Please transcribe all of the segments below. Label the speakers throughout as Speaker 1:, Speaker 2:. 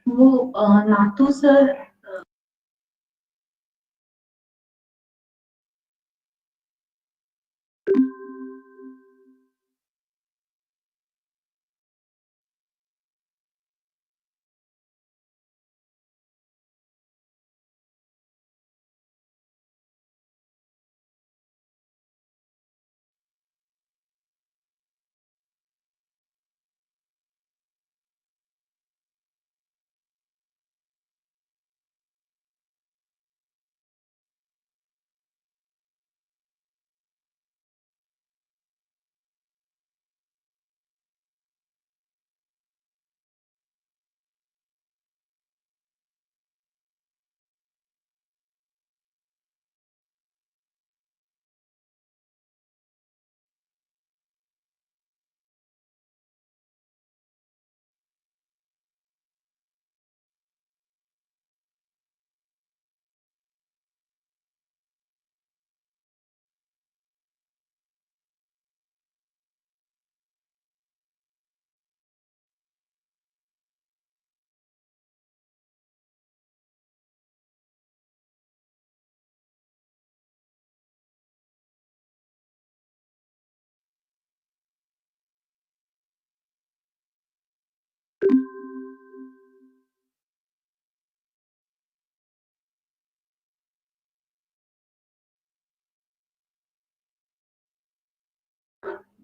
Speaker 1: वो नातू sir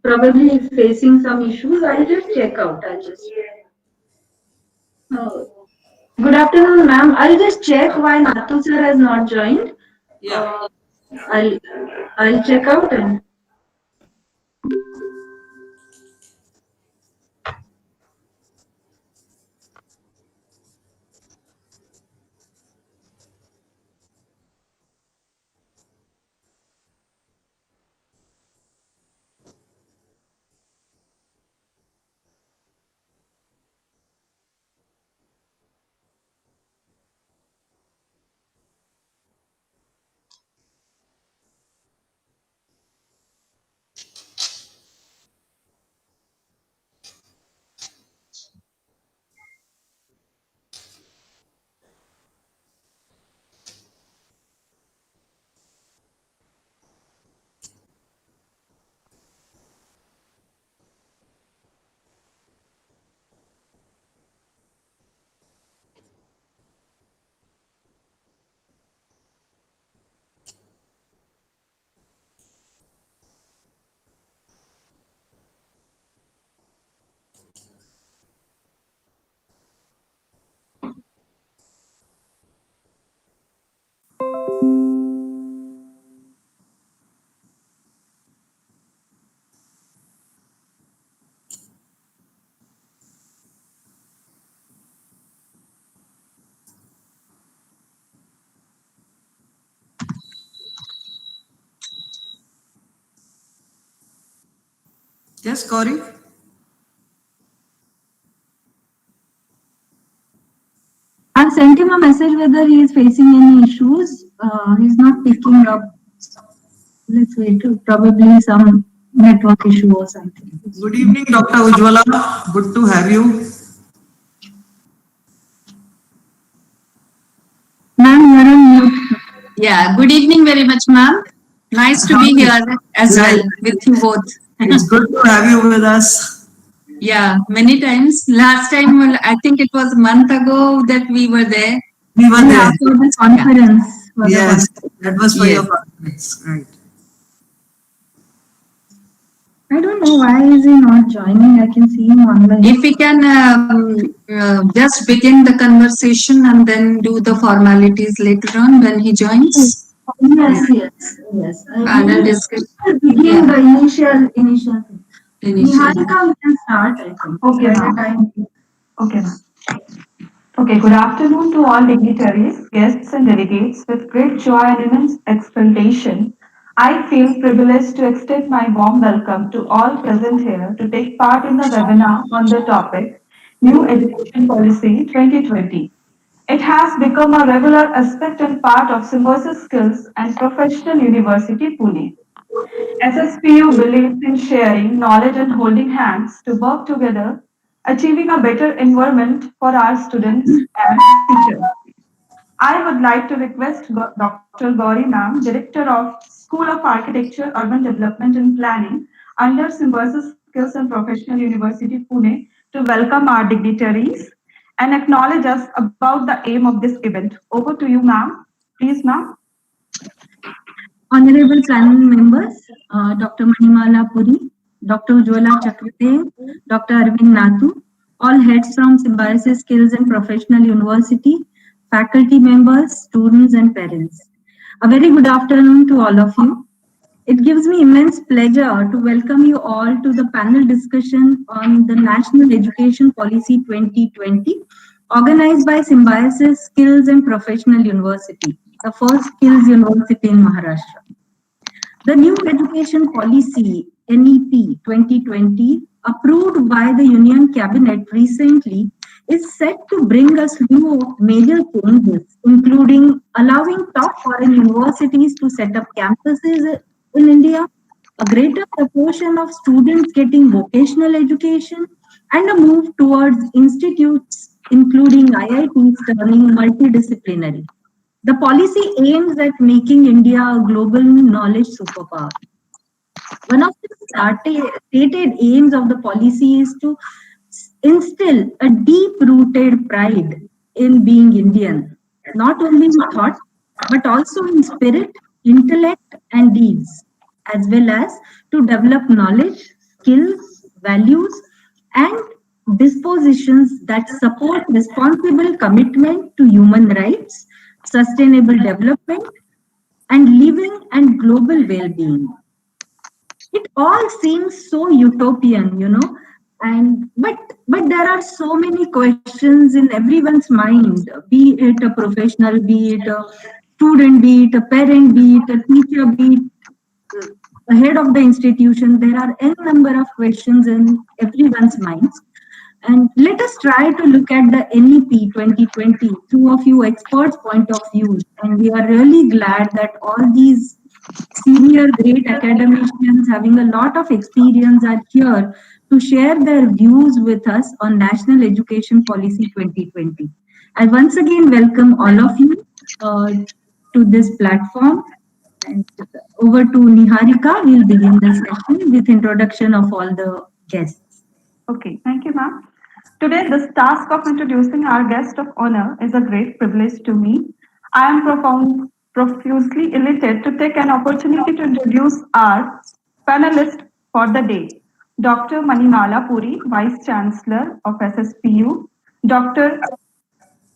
Speaker 1: probably facing some issues. I'll just check out. I'll just. Good afternoon, ma'am. I'll just check why Natu sir has not joined.
Speaker 2: Yeah.
Speaker 1: I'll I'll check out and.
Speaker 2: Yes, Corey.
Speaker 1: I sent him a message whether he is facing any issues. He's not picking up. Let's wait. Probably some network issue or something.
Speaker 2: Good evening, Dr. Ujjwala. Good to have you. Yeah, good evening very much, ma'am. Nice to be
Speaker 3: Hi.
Speaker 2: here as
Speaker 3: Yeah,
Speaker 2: well with you both.
Speaker 3: it's good to have you with us.
Speaker 2: Yeah, many times. Last time, well, I think it was a month ago that we were there.
Speaker 3: We were
Speaker 1: Yeah,
Speaker 3: there.
Speaker 1: for the
Speaker 2: Yeah.
Speaker 1: conference, for the
Speaker 3: Yes,
Speaker 1: conference.
Speaker 3: that was for
Speaker 2: Yes.
Speaker 3: your conference. Right.
Speaker 1: I don't know why is he not joining. I can see him online.
Speaker 2: If we can just begin the conversation and then do the formalities later on when he joins.
Speaker 1: Yes, yes, yes.
Speaker 2: Panel
Speaker 1: We
Speaker 2: discussion.
Speaker 1: will
Speaker 2: Yeah,
Speaker 1: begin the initial thing.
Speaker 2: initially.
Speaker 1: Niharika, we can start, I think.
Speaker 4: Okay,
Speaker 1: By the
Speaker 4: ma'am.
Speaker 1: time.
Speaker 4: Okay, ma'am. Okay, good afternoon to all dignitaries, guests, and delegates. With great joy and immense exultation, I feel privileged to extend my warm welcome to all present here to take part in the webinar on the topic New Education Policy 2020. It has become a regular aspect and part of Symbiosis Skills and Professional University Pune. SSPU believes in sharing knowledge and holding hands to work together, achieving a better environment for our students and teachers. I would like to request Dr. Gauri Ma'am, Director of School of Architecture, Urban Development and Planning under Symbiosis Skills and Professional University Pune to welcome our dignitaries and acknowledge us about the aim of this event. Over to you, ma'am. Please, ma'am.
Speaker 1: Honorable panel members, Dr. Manimala Puri, Dr. Ujwala Chakradev, Dr. Arvind Nathu, all heads from Symbiosis Skills and Professional University, faculty members, students, and parents. A very good afternoon to all of you. It gives me immense pleasure to welcome you all to the panel discussion on the National Education Policy 2020, organized by Symbiosis Skills and Professional University, the first skills university in Maharashtra. The new education policy, NEP 2020, approved by the Union Cabinet recently, is set to bring a slew of major changes, including allowing top foreign universities to set up campuses in India, a greater proportion of students getting vocational education, and a move towards institutes, including IITs, turning multidisciplinary. The policy aims at making India a global knowledge superpower. One of the stated aims of the policy is to instill a deep rooted pride in being Indian, not only in thought, but also in spirit, intellect, and deeds, as well as to develop knowledge, skills, values, and dispositions that support responsible commitment to human rights, sustainable development, and living and global well being. It all seems so utopian, and but there are so many questions in everyone's mind, be it a professional, be it a student, be it a parent, be it a teacher, be it the head of the institution. There are n number of questions in everyone's minds, and let us try to look at the NEP 2020 through a few experts' point of views. And we are really glad that all these senior great academicians having a lot of experience are here to share their views with us on National Education Policy 2020. I once again welcome all of you to this platform. And over to Niharika, we'll begin the session with introduction of all the guests.
Speaker 4: Okay, thank you, ma'am. Today, this task of introducing our guest of honor is a great privilege to me. I am profusely elated to take an opportunity to introduce our panelist for the day, Dr. Manimala Puri, Vice Chancellor of SSPU, Dr.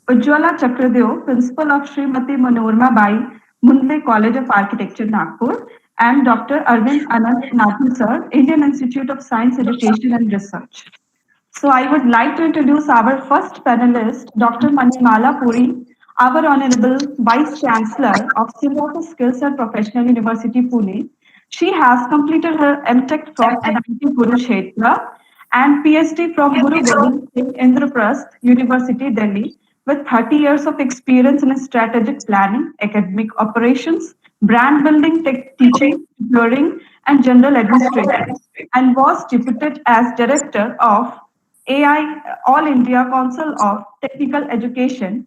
Speaker 4: Ujjwala Chakradev, Principal of Srimati Manorma Bai, Mundle College of Architecture, Nagpur, and Dr. Arvind Anant Nathu, sir, Indian Institute of Science Education and Research. So I would like to introduce our first panelist, Dr. Manimala Puri, our Honorable Vice Chancellor of Symbiosis Skills and Professional University, Pune. She has completed her MTech from NIT Kurukshetra and PhD from Guru Gobind Singh Indraprasth University, Delhi, with 30 years of experience in strategic planning, academic operations, brand building, tech teaching, tutoring, and general administration, and was deputed as director of AI All India Council of Technical Education.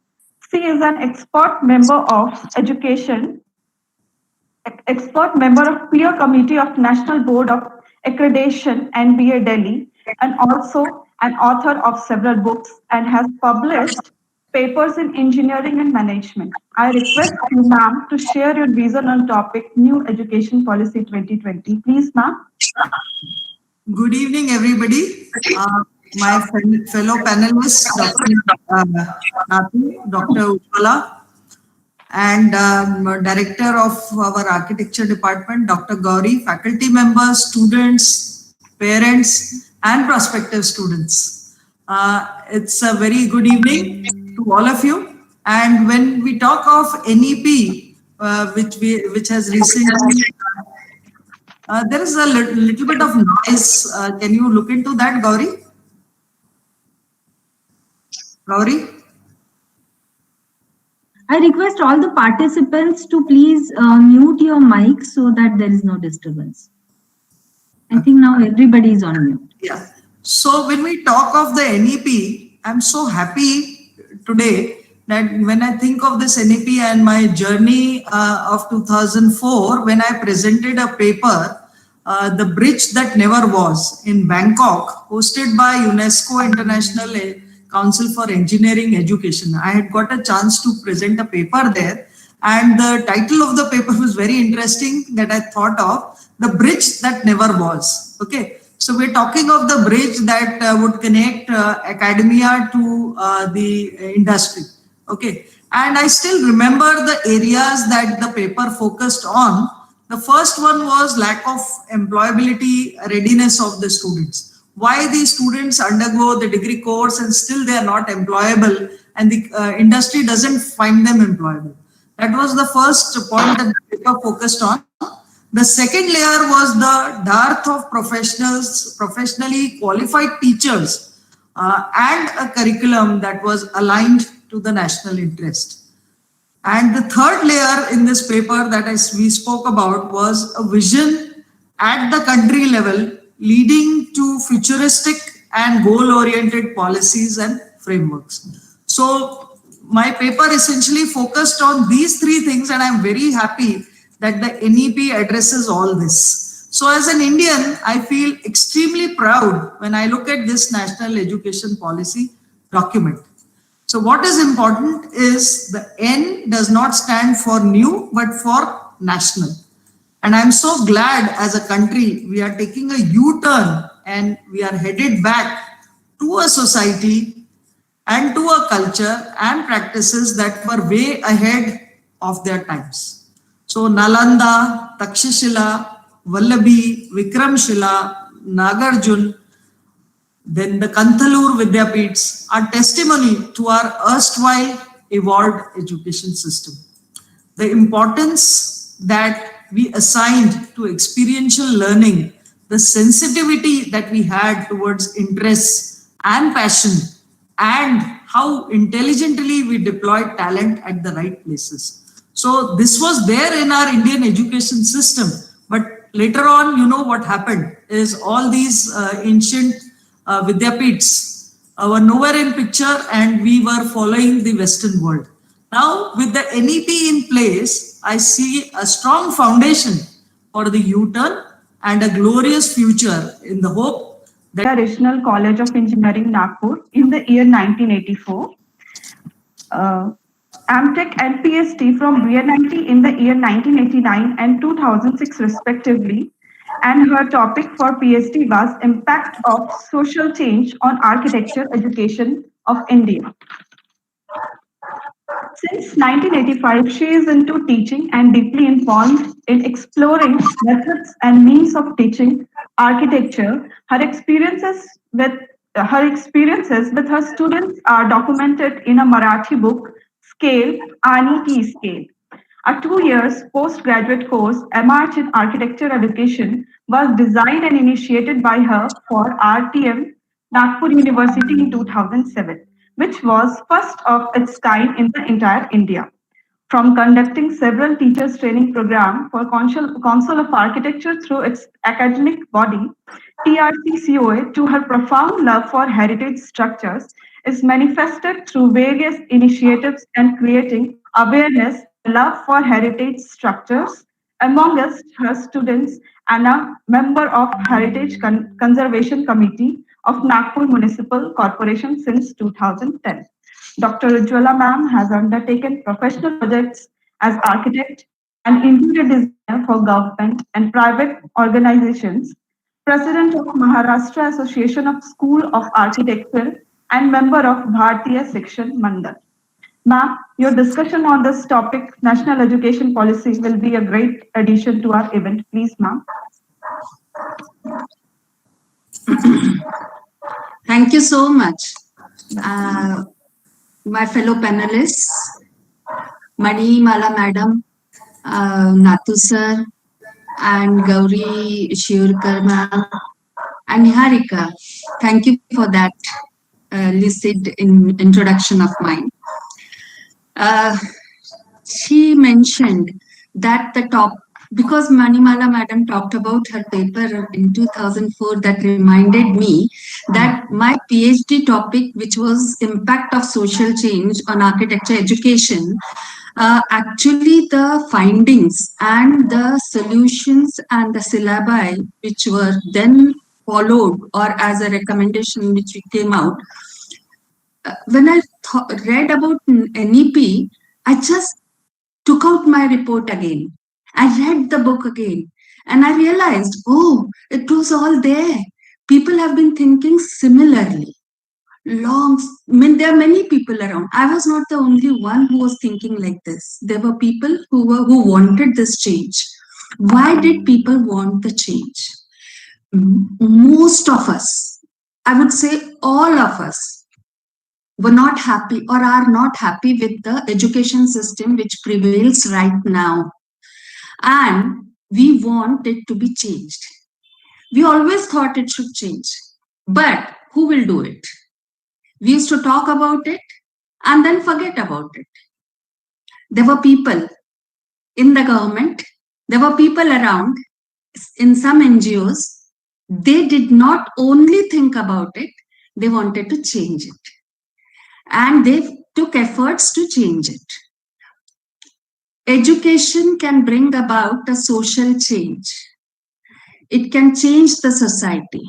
Speaker 4: She is an expert member of Education expert member of peer committee of National Board of Accreditation NBA Delhi, and also an author of several books and has published papers in engineering and management. I request you, ma'am, to share your vision on topic New Education Policy 2020. Please, ma'am.
Speaker 3: Good evening, everybody. My fellow panelists, Dr. Nathu, Dr. Ujjwala, and Director of our Architecture Department, Dr. Gauri, faculty members, students, parents, and prospective students. It's a very good evening to all of you. And when we talk of NEP, which has recently there is a little bit of noise. Can you look into that, Gauri? Gauri?
Speaker 1: I request all the participants to please mute your mic so that there is no disturbance. I think now everybody is on mute.
Speaker 3: Yeah. So when we talk of the NEP, I'm so happy today that when I think of this NEP and my journey of 2004, when I presented a paper, The Bridge That Never Was in Bangkok, hosted by UNESCO International Council for Engineering Education. I had got a chance to present a paper there, and the title of the paper was very interesting that I thought of, The Bridge That Never Was. Okay. So we're talking of the bridge that would connect academia to the industry. Okay. And I still remember the areas that the paper focused on. The first one was lack of employability readiness of the students. Why these students undergo the degree course and still they are not employable and the industry doesn't find them employable. That was the first point that the paper focused on. The second layer was the dearth of professionally qualified teachers and a curriculum that was aligned to the national interest. And the third layer in this paper that we spoke about was a vision at the country level leading to futuristic and goal-oriented policies and frameworks. So my paper essentially focused on these three things, and I'm very happy that the NEP addresses all this. So as an Indian, I feel extremely proud when I look at this national education policy document. So what is important is the N does not stand for new, but for national. And I'm so glad as a country, we are taking a U-turn and we are headed back to a society and to a culture and practices that were way ahead of their times. So Nalanda, Takshashila, Vallabhi, Vikramshila, Nagarjun, then the Kanthalur Vidyapeeths are testimony to our erstwhile evolved education system. The importance that we assigned to experiential learning, the sensitivity that we had towards interests and passion, and how intelligently we deployed talent at the right places. So this was there in our Indian education system, but later on, you know what happened is all these ancient Vidyapeeths were nowhere in picture and we were following the Western world. Now with the NEP in place, I see a strong foundation for the U-turn and a glorious future in the hope that
Speaker 4: Regional College of Engineering, Nagpur, in the year 1984. AmTech and PhD from VNIT in the year 1989 and 2006 respectively, and her topic for PhD was Impact of Social Change on Architecture Education of India. Since 1985, she is into teaching and deeply involved in exploring methods and means of teaching architecture. Her experiences with her students are documented in a Marathi book, Scale, Ani Ki Scale. A 2 years postgraduate course, MArch in Architecture Education, was designed and initiated by her for RTM, Nagpur University in 2007, which was first of its kind in the entire India. From conducting several teachers training programs for Council of Architecture through its academic body, TRCCOA, to her profound love for heritage structures, is manifested through various initiatives and creating awareness, love for heritage structures, Amongst her students and a member of Heritage Conservation Committee of Nagpur Municipal Corporation since 2010. Dr. Ujjwala ma'am has undertaken professional projects as architect and interior designer for government and private organizations, president of Maharashtra Association of School of Architecture and member of Bharatiya Section Mandal. Ma'am, your discussion on this topic, national education policy, will be a great addition to our event. Please, ma'am.
Speaker 2: Thank you so much. My fellow panelists, Manimala madam, Nathu sir, and Gauri Shiurkar ma'am, and Niharika. Thank you for that lucid introduction of mine. She mentioned that because Manimala madam talked about her paper in 2004, that reminded me that my PhD topic, which was impact of social change on architecture education, actually the findings and the solutions and the syllabi which were then followed or as a recommendation which came out, when I read about NEP, I just took out my report again. I read the book again and I realized, oh, it was all there. People have been thinking similarly. There are many people around. I was not the only one who was thinking like this. There were people who wanted this change. Why did people want the change? Most of us, I would say all of us, were not happy or are not happy with the education system which prevails right now. And we want it to be changed. We always thought it should change. But who will do it? We used to talk about it and then forget about it. There were people in the government, there were people around in some NGOs. They did not only think about it, they wanted to change it. And they took efforts to change it. Education can bring about a social change. It can change the society.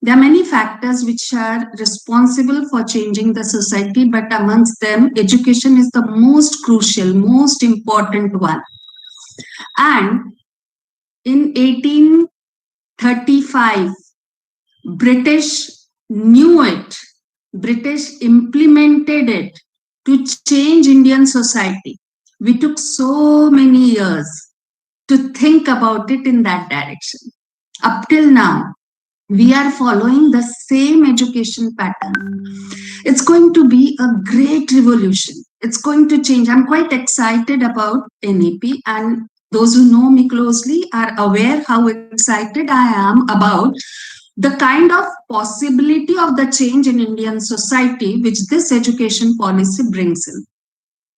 Speaker 2: There are many factors which are responsible for changing the society, but amongst them, education is the most crucial, most important one. And in 1835, British knew it. British implemented it to change Indian society. We took so many years to think about it in that direction. Up till now, we are following the same education pattern. It's going to be a great revolution. It's going to change. I'm quite excited about NEP, and those who know me closely are aware how excited I am about the kind of possibility of the change in Indian society which this education policy brings in.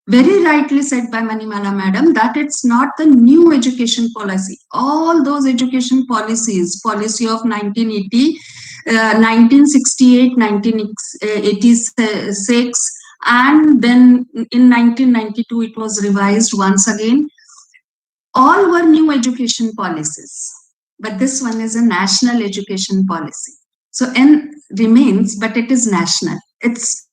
Speaker 2: Very rightly said by Manimala madam that it's not the new education policy. All those education policies, policy of 1980, 1968, 1986, and then in 1992 it was revised once again. All were new education policies. But this one is a national education policy. So N remains, but it is national. It's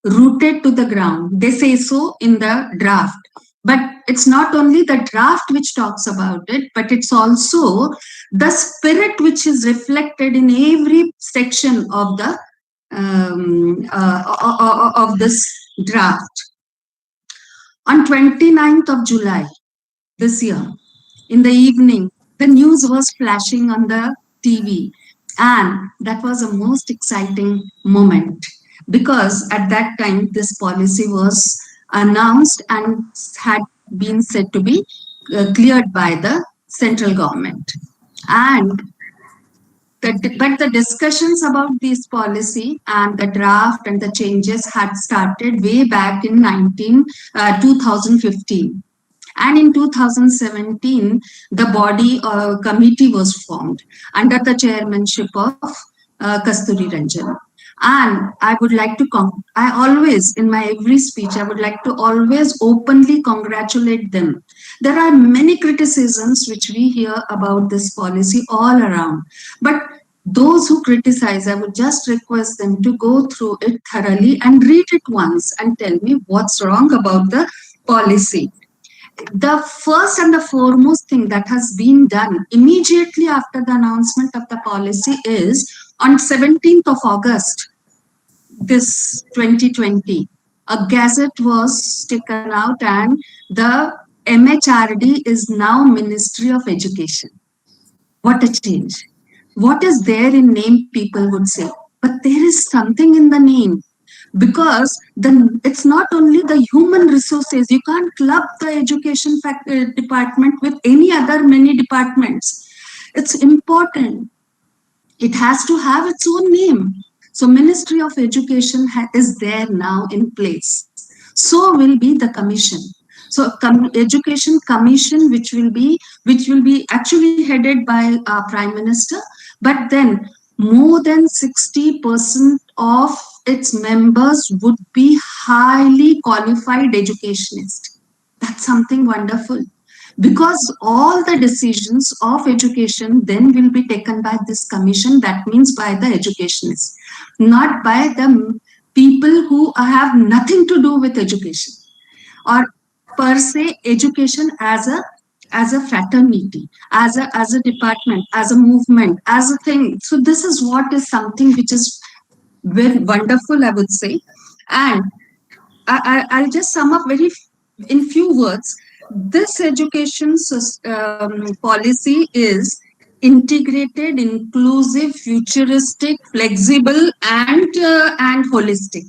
Speaker 2: rooted to the ground. They say so in the draft. But it's not only the draft which talks about it, but it's also the spirit which is reflected in every section of the of this draft. On 29th of July this year, in the evening, the news was flashing on the TV, and that was a most exciting moment because at that time this policy was announced and had been said to be cleared by the central government. But the discussions about this policy and the draft and the changes had started way back in 2015. And in 2017, the body committee was formed under the chairmanship of Kasturi Ranjan. And I would like to I always, in my every speech, I would like to always openly congratulate them. There are many criticisms which we hear about this policy all around, but those who criticize, I would just request them to go through it thoroughly and read it once and tell me what's wrong about the policy. The first and the foremost thing that has been done immediately after the announcement of the policy is on 17th of August, this 2020, a gazette was taken out and the MHRD is now Ministry of Education. What a change. What is there in name, people would say. But there is something in the name, because it's not only the human resources. You can't club the education department with any other many departments. It's important. It has to have its own name. So Ministry of Education is there now in place. So will be the commission. So Education Commission, which will be actually headed by our Prime Minister, but then more than 60% of its members would be highly qualified educationists. That's something wonderful, because all the decisions of education then will be taken by this commission. That means by the educationists, not by the people who have nothing to do with education, or per se education as a fraternity, as a department, as a movement, as a thing. So this is what is something which is very wonderful, I would say. And I'll just sum up in few words. This education policy is integrated, inclusive, futuristic, flexible, and holistic.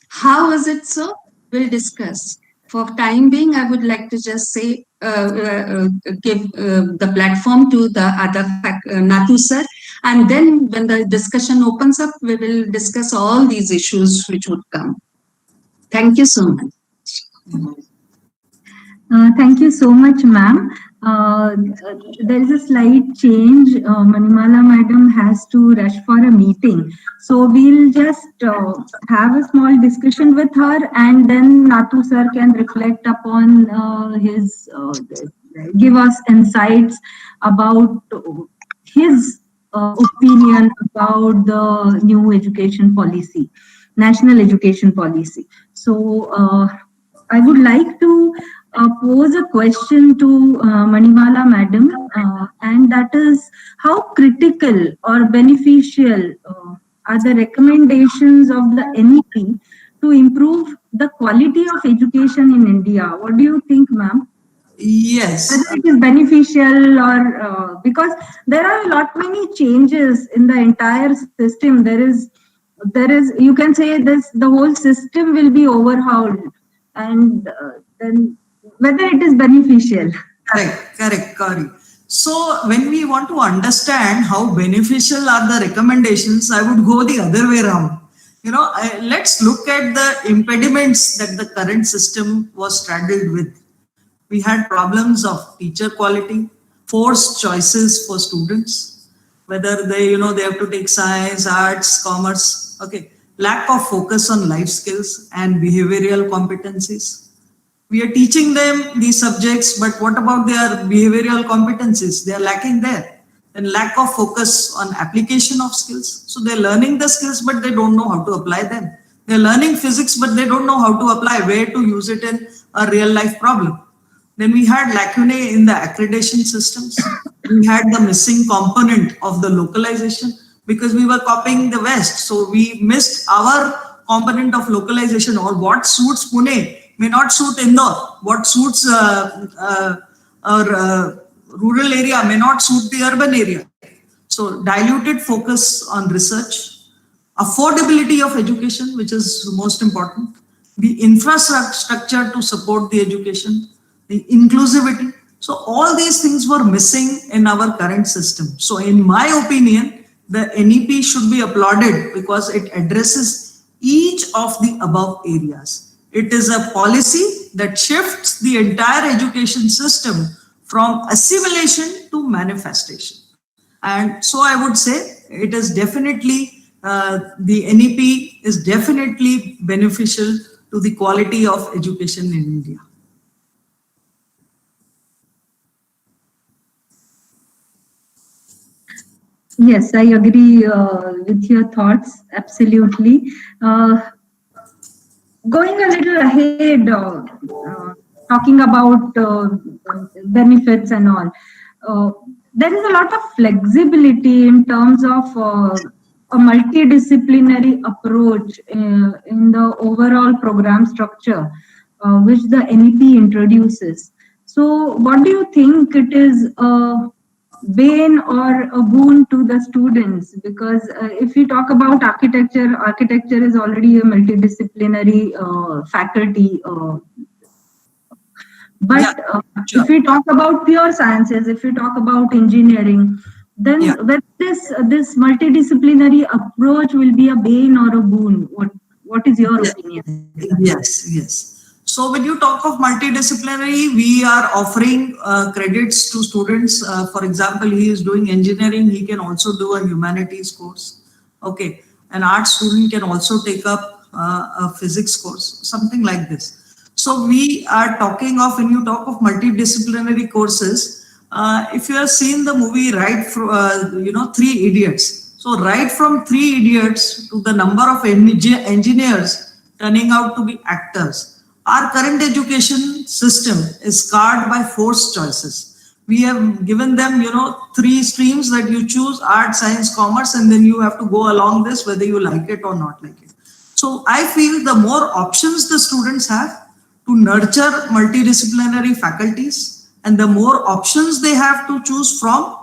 Speaker 2: How is it so? We'll discuss. For time being, I would like to just say, give the platform to the other Nathu sir, and then when the discussion opens up, we will discuss all these issues which would come. Thank you so much.
Speaker 1: Thank you so much, ma'am. There is a slight change. Manimala madam has to rush for a meeting. So we'll just have a small discussion with her, and then Nathu sir can reflect upon give us insights about his opinion about the new education policy, national education policy. So I would like to pose a question to Manimala madam, and that is, how critical or beneficial are the recommendations of the NEP to improve the quality of education in India? What do you think, ma'am?
Speaker 3: Yes.
Speaker 1: Whether it is beneficial or because there are a lot many changes in the entire system. There is you can say this, the whole system will be overhauled, and then whether it is beneficial.
Speaker 3: Correct, Gauri. So when we want to understand how beneficial are the recommendations, I would go the other way around. Let's look at the impediments that the current system was straddled with. We had problems of teacher quality, forced choices for students, whether they have to take science, arts, commerce, lack of focus on life skills and behavioral competencies. We are teaching them these subjects, but what about their behavioral competencies? They are lacking there. And lack of focus on application of skills. So they're learning the skills, but they don't know how to apply them. They're learning physics, but they don't know how to apply, where to use it in a real life problem. Then we had lacunae in the accreditation systems. We had the missing component of the localization because we were copying the West. So we missed our component of localization, or what suits Pune may not suit Indore. What suits our rural area may not suit the urban area. So diluted focus on research, affordability of education, which is most important, the infrastructure to support the education, the inclusivity. So all these things were missing in our current system. So in my opinion, the NEP should be applauded because it addresses each of the above areas. It is a policy that shifts the entire education system from assimilation to manifestation. And so I would say it is definitely the NEP is definitely beneficial to the quality of education in India.
Speaker 1: Yes, I agree with your thoughts. Absolutely. Going a little ahead, talking about benefits and all, there is a lot of flexibility in terms of a multidisciplinary approach in the overall program structure, which the NEP introduces. So, what do you think it is bane or a boon to the students? Because if we talk about architecture is already a multidisciplinary faculty. But
Speaker 3: Sure.
Speaker 1: if we talk about pure sciences, if we talk about engineering, then whether this multidisciplinary approach will be a bane or a boon. What is your opinion?
Speaker 3: Yes. So when you talk of multidisciplinary, we are offering credits to students. For example, he is doing engineering, he can also do a humanities course. Okay, an art student can also take up a physics course, something like this. So we are talking of, when you talk of multidisciplinary courses, if you have seen the movie right from, Three Idiots. So right from Three Idiots to the number of engineers turning out to be actors. Our current education system is scarred by forced choices. We have given them, three streams that you choose: art, science, commerce, and then you have to go along this whether you like it or not like it. So I feel the more options the students have to nurture multidisciplinary faculties, and the more options they have to choose from,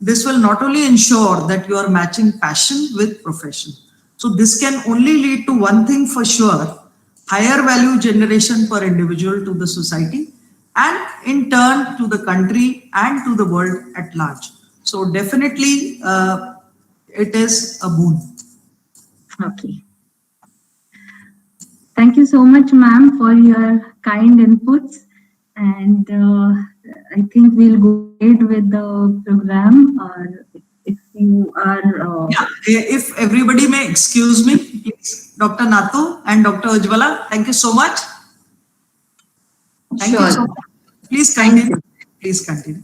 Speaker 3: this will not only ensure that you are matching passion with profession. So this can only lead to one thing for sure: higher value generation per individual to the society, and in turn to the country and to the world at large. So definitely it is a boon.
Speaker 1: Okay. Thank you so much, ma'am, for your kind inputs. And I think we'll go ahead with the program. Or if you are...
Speaker 3: If everybody may excuse me, please, Dr. Nathu and Dr. Ujjwala, thank you so much. Thank you so much. Please continue. Please continue.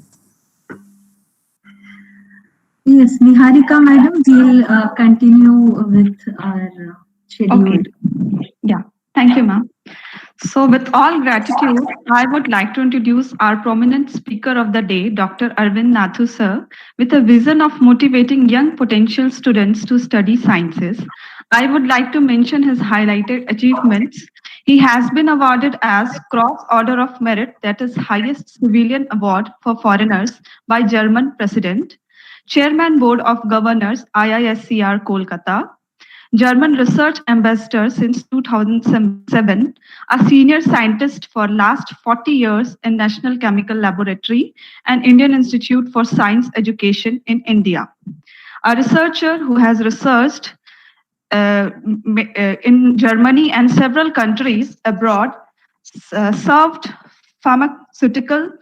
Speaker 1: Yes, Niharika, madam, we'll continue with our schedule.
Speaker 4: Okay. Yeah. Thank you, ma'am. So with all gratitude, I would like to introduce our prominent speaker of the day, Dr. Arvind Nathu sir, with a vision of motivating young potential students to study sciences. I would like to mention his highlighted achievements. He has been awarded as Cross Order of Merit, that is highest civilian award for foreigners by German President, Chairman Board of Governors, IISCR Kolkata, German Research Ambassador since 2007, a senior scientist for last 40 years in National Chemical Laboratory and Indian Institute for Science Education in India. A researcher who has researched in Germany and several countries abroad, served pharmaceutical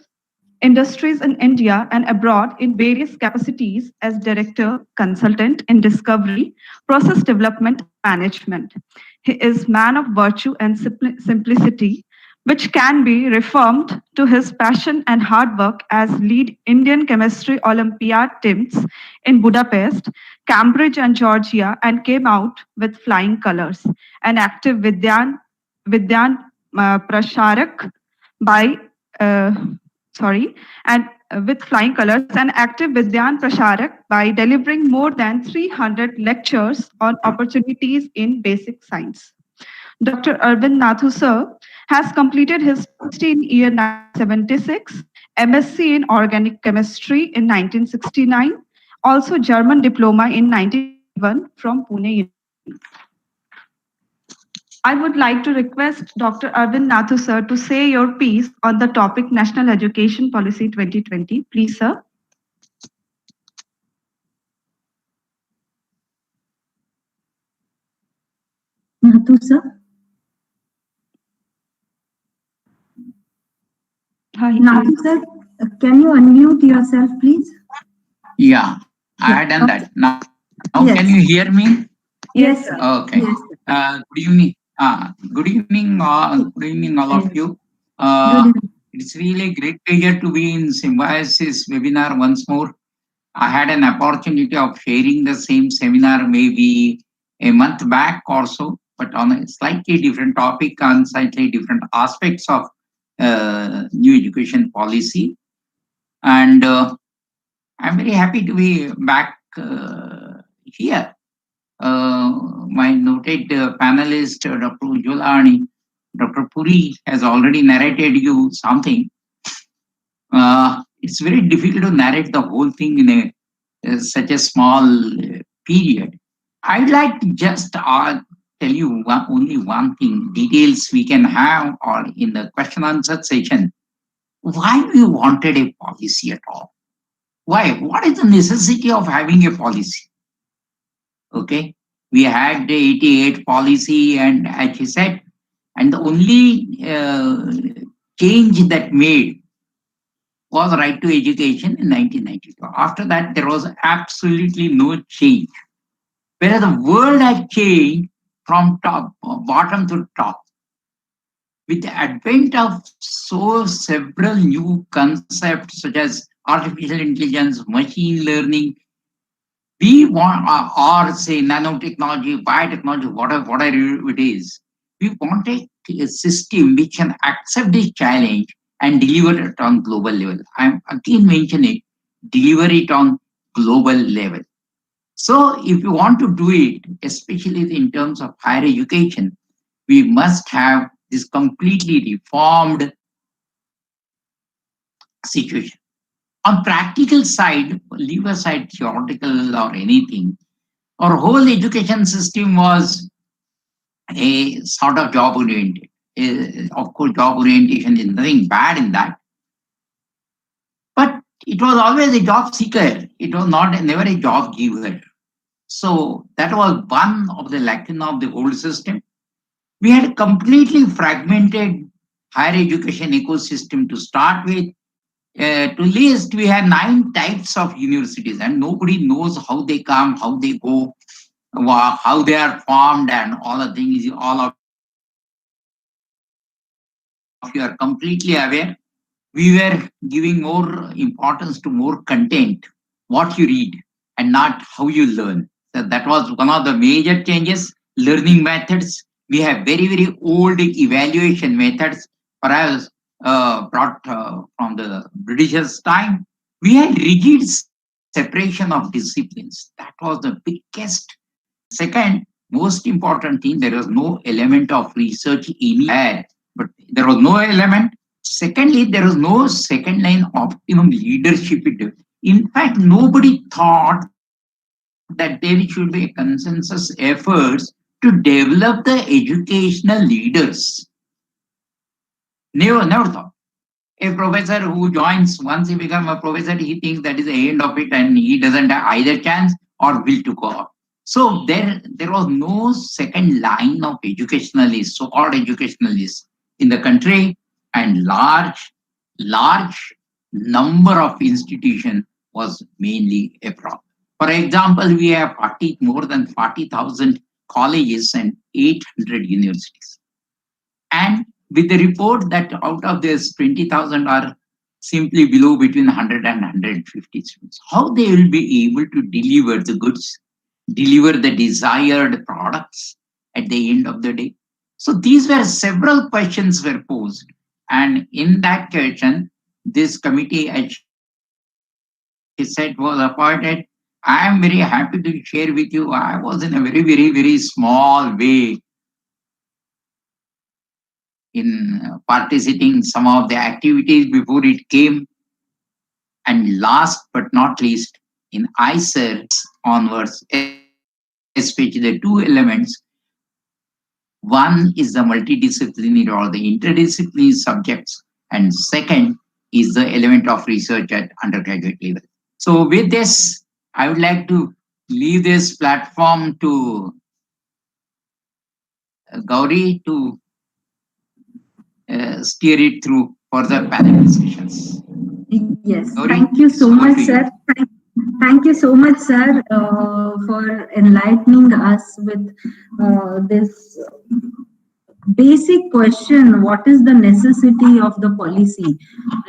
Speaker 4: industries in India and abroad in various capacities as director, consultant in discovery, process development, management. He is man of virtue and simplicity, which can be reaffirmed to his passion and hard work as lead Indian Chemistry Olympiad teams in Budapest, Cambridge and Georgia, and came out with flying colors. An active Vidyan Prasharak by with flying colors, and active Vidyan Prasharak by delivering more than 300 lectures on opportunities in basic science. Dr. Arvind Nathu sir has completed his PhD in year 1976, MSc in Organic Chemistry in 1969, also German diploma in 1991 from Pune University. I would like to request Dr. Arvind Nathu sir to say your piece on the topic National Education Policy 2020. Please, sir.
Speaker 1: Nathu sir.
Speaker 4: Hi.
Speaker 1: Nathu sir, can you unmute yourself, please?
Speaker 5: Yeah, I had done that. Now
Speaker 1: Yes.
Speaker 5: Can you hear me?
Speaker 1: Yes, sir.
Speaker 5: Okay.
Speaker 1: Yes, sir.
Speaker 5: Good evening. Good evening, good evening, all of
Speaker 1: Yes.
Speaker 5: you.
Speaker 1: Good evening.
Speaker 5: It's really a great pleasure to be in Symbiosis webinar once more. I had an opportunity of sharing the same seminar maybe a month back or so, but on a slightly different topic, on slightly different aspects of new education policy. And I'm very happy to be back here. My noted panelist, Dr. Ujjwala and Dr. Puri has already narrated you something. It's very difficult to narrate the whole thing in such a small period. I'd like to just tell you only one thing, details we can have or in the question answer session. Why we wanted a policy at all? Why? What is the necessity of having a policy? Okay, we had the 88 policy, and as she said, and the only change that made was right to education in 1992. After that, there was absolutely no change. Whereas the world had changed from bottom to top. With the advent of several new concepts such as artificial intelligence, machine learning, we want, or say nanotechnology, biotechnology, whatever it is, we want a system which can accept this challenge and deliver it on global level. I'm again mentioning deliver it on global level. So if you want to do it, especially in terms of higher education, we must have this completely reformed situation. On practical side, leave aside theoretical or anything, our whole education system was a sort of job oriented. Of course, job orientation is nothing bad in that, but it was always a job seeker. It was never a job giver. So that was one of the lacuna of the whole system. We had a completely fragmented higher education ecosystem to start with. To least we had 9 types of universities, and nobody knows how they come, how they go, how they are formed, and all the things. All of you are completely aware. We were giving more importance to more content, what you read, and not how you learn. So that was one of the major changes. Learning methods. We have very old evaluation methods, perhaps brought from the Britishers' time. We had rigid separation of disciplines. That was the biggest. Second, most important thing, there was no element of research anywhere, but there was no element. Secondly, there was no second line optimum leadership. In fact, nobody thought that there should be a consensus efforts to develop the educational leaders. Never thought. A professor who joins, once he becomes a professor, he thinks that is the end of it and he doesn't have either chance or will to go up. So there was no second line of educationalists, so-called educationalists in the country, and large number of institutions was mainly a problem. For example, we have more than 40,000 colleges and 800 universities. And with the report that out of this 20,000 are simply below between 100 and 150 students, how they will be able to deliver the goods, deliver the desired products at the end of the day? So these were several questions were posed. And in that question, this committee, as he said, was appointed. I am very happy to share with you. I was in a very small way in participating in some of the activities before it came. And last but not least, in ICER onwards, especially the 2 elements. One is the multidisciplinary or the interdisciplinary subjects, and second is the element of research at undergraduate level. So with this, I would like to leave this platform to Gauri to steer it through further panel discussions.
Speaker 1: Yes,
Speaker 5: Gauri,
Speaker 1: thank you so
Speaker 5: over
Speaker 1: much,
Speaker 5: to you.
Speaker 1: sir. Thank you so much, sir, for enlightening us with this basic question: what is the necessity of the policy,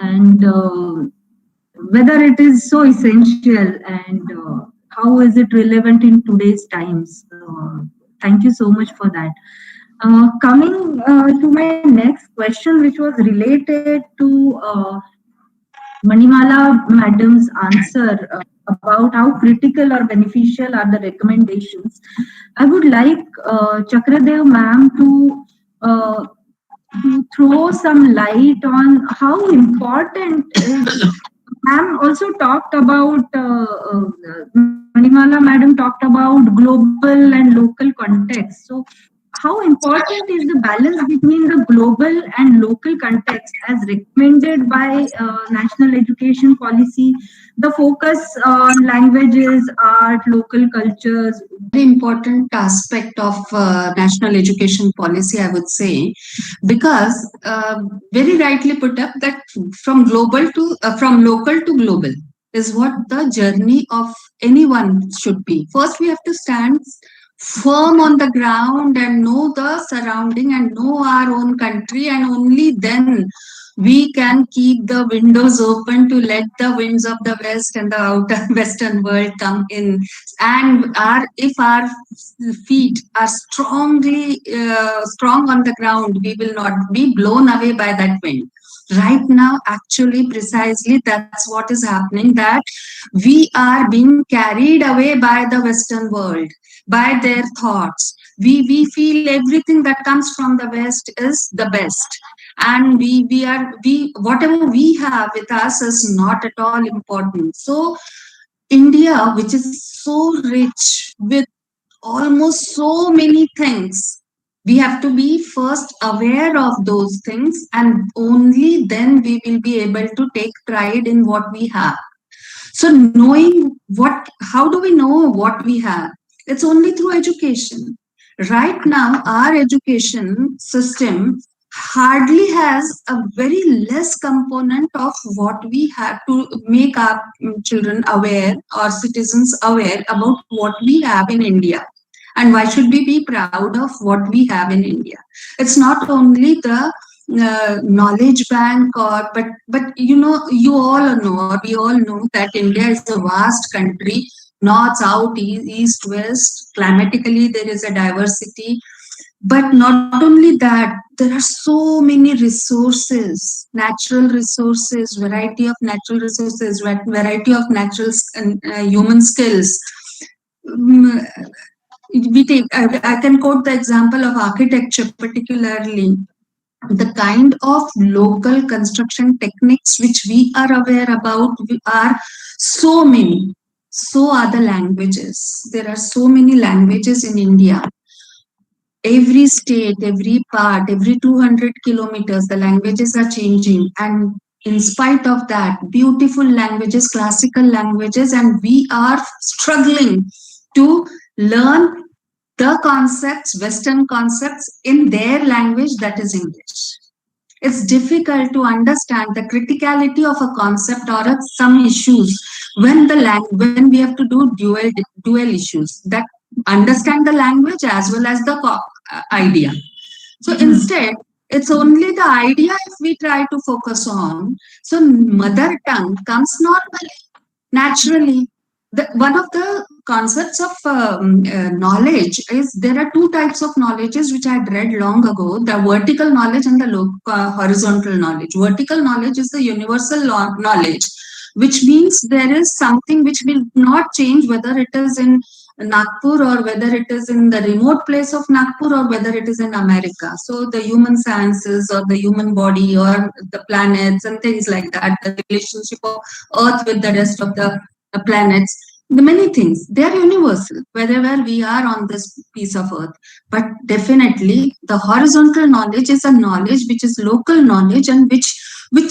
Speaker 1: and whether it is so essential, and how is it relevant in today's times? Thank you so much for that. Coming to my next question, which was related to Manimala Madam's answer about how critical or beneficial are the recommendations, I would like Chakradev ma'am to throw some light on how important is. Ma'am also talked about Manimala Madam talked about global and local context. So how important is the balance between the global and local context as recommended by national education policy, the focus on languages, art, local cultures?
Speaker 2: Very important aspect of national education policy, I would say, because very rightly put up that from local to global is what the journey of anyone should be. First, we have to stand firm on the ground and know the surrounding and know our own country, and only then we can keep the windows open to let the winds of the west and the outer western world come in. And if our feet are strong on the ground, we will not be blown away by that wind. Right now, actually, precisely that's what is happening, that we are being carried away by the western world, by their thoughts. We feel everything that comes from the west is the best, and we whatever we have with us is not at all important. So India, which is so rich with almost so many things, we have to be first aware of those things, and only then we will be able to take pride in what we have. So knowing how do we know what we have? It's only through education. Right now, our education system hardly has a very less component of what we have to make our children aware or citizens aware about what we have in India. And why should we be proud of what we have in India? It's not only the knowledge bank, but you all know, or we all know, that India is a vast country, north, south, east, west. Climatically, there is a diversity. But not only that, there are so many resources, natural resources, variety of natural resources, variety of natural human skills. I can quote the example of architecture, particularly the kind of local construction techniques which we are aware about are so many. So are the languages. There are so many languages in India. Every state, every part, every 200 kilometers, the languages are changing. And in spite of that, beautiful languages, classical languages, and we are struggling to learn the concepts, Western concepts, in their language, that is English. It's difficult to understand the criticality of a concept or some issues when we have to do dual issues that understand the language as well as the idea. So instead, it's only the idea if we try to focus on. So mother tongue comes normally, naturally. One of the concepts of knowledge is there are two types of knowledges which I had read long ago: the vertical knowledge and the horizontal knowledge. Vertical knowledge is the universal knowledge, which means there is something which will not change, whether it is in Nagpur or whether it is in the remote place of Nagpur or whether it is in America. So the human sciences or the human body or the planets and things like that, the relationship of Earth with the rest of the planets, the many things, they are universal wherever we are on this piece of earth. But definitely the horizontal knowledge is a knowledge which is local knowledge, and which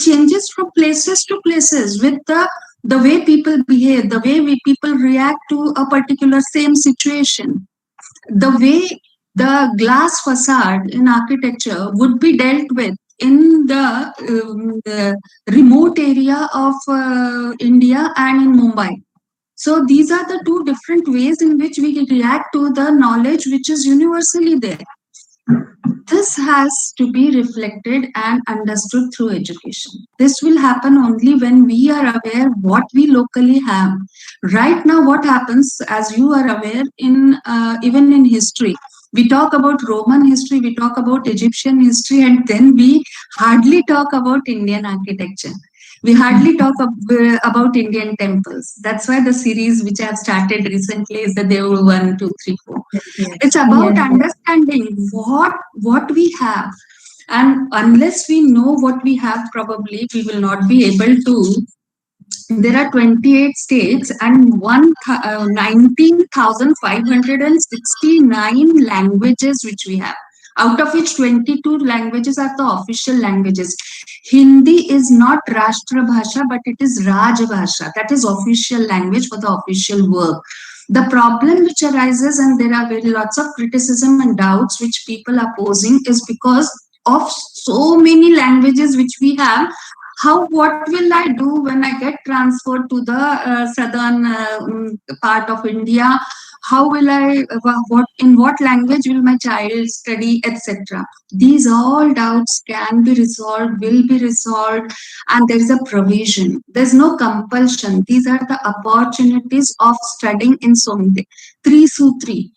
Speaker 2: changes from places to places with the way people behave, the way people react to a particular same situation, the way the glass facade in architecture would be dealt with in the remote area of India and in Mumbai. So these are the two different ways in which we react to the knowledge which is universally there. This has to be reflected and understood through education. This will happen only when we are aware what we locally have. Right now, what happens, as you are aware, in even in history, we talk about Roman history, we talk about Egyptian history, and then we hardly talk about Indian architecture. We hardly talk about Indian temples. That's why the series which I have started recently is the Dev 1, 2, 3, 4. It's about
Speaker 1: Yes.
Speaker 2: understanding what we have, and unless we know what we have, probably we will not be able to. There are 28 states and 19,569 languages which we have, out of which 22 languages are the official languages. Hindi is not Rashtra Bhasha, but it is Raj Bhasha. That is official language for the official work. The problem which arises, and there are lots of criticism and doubts which people are posing, is because of so many languages which we have. What will I do when I get transferred to the southern part of India? How will I, in what language will my child study, etc. These all doubts can be resolved, will be resolved, and there is a provision. There's no compulsion. These are the opportunities of studying in so many. Three Sutri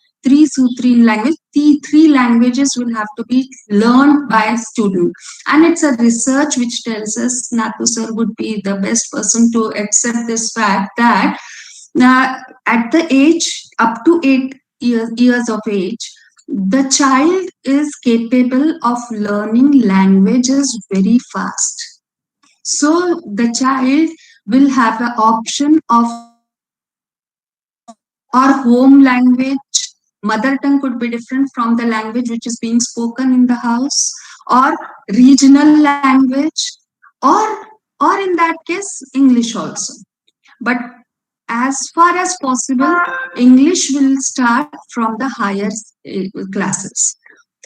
Speaker 2: language. The three languages will have to be learned by a student. And it's a research which tells us, Nathu sir would be the best person to accept this fact, that at the age up to 8 years of age, the child is capable of learning languages very fast. So the child will have an option of our home language. Mother tongue could be different from the language which is being spoken in the house, or regional language, or in that case, English also. But as far as possible, English will start from the higher classes.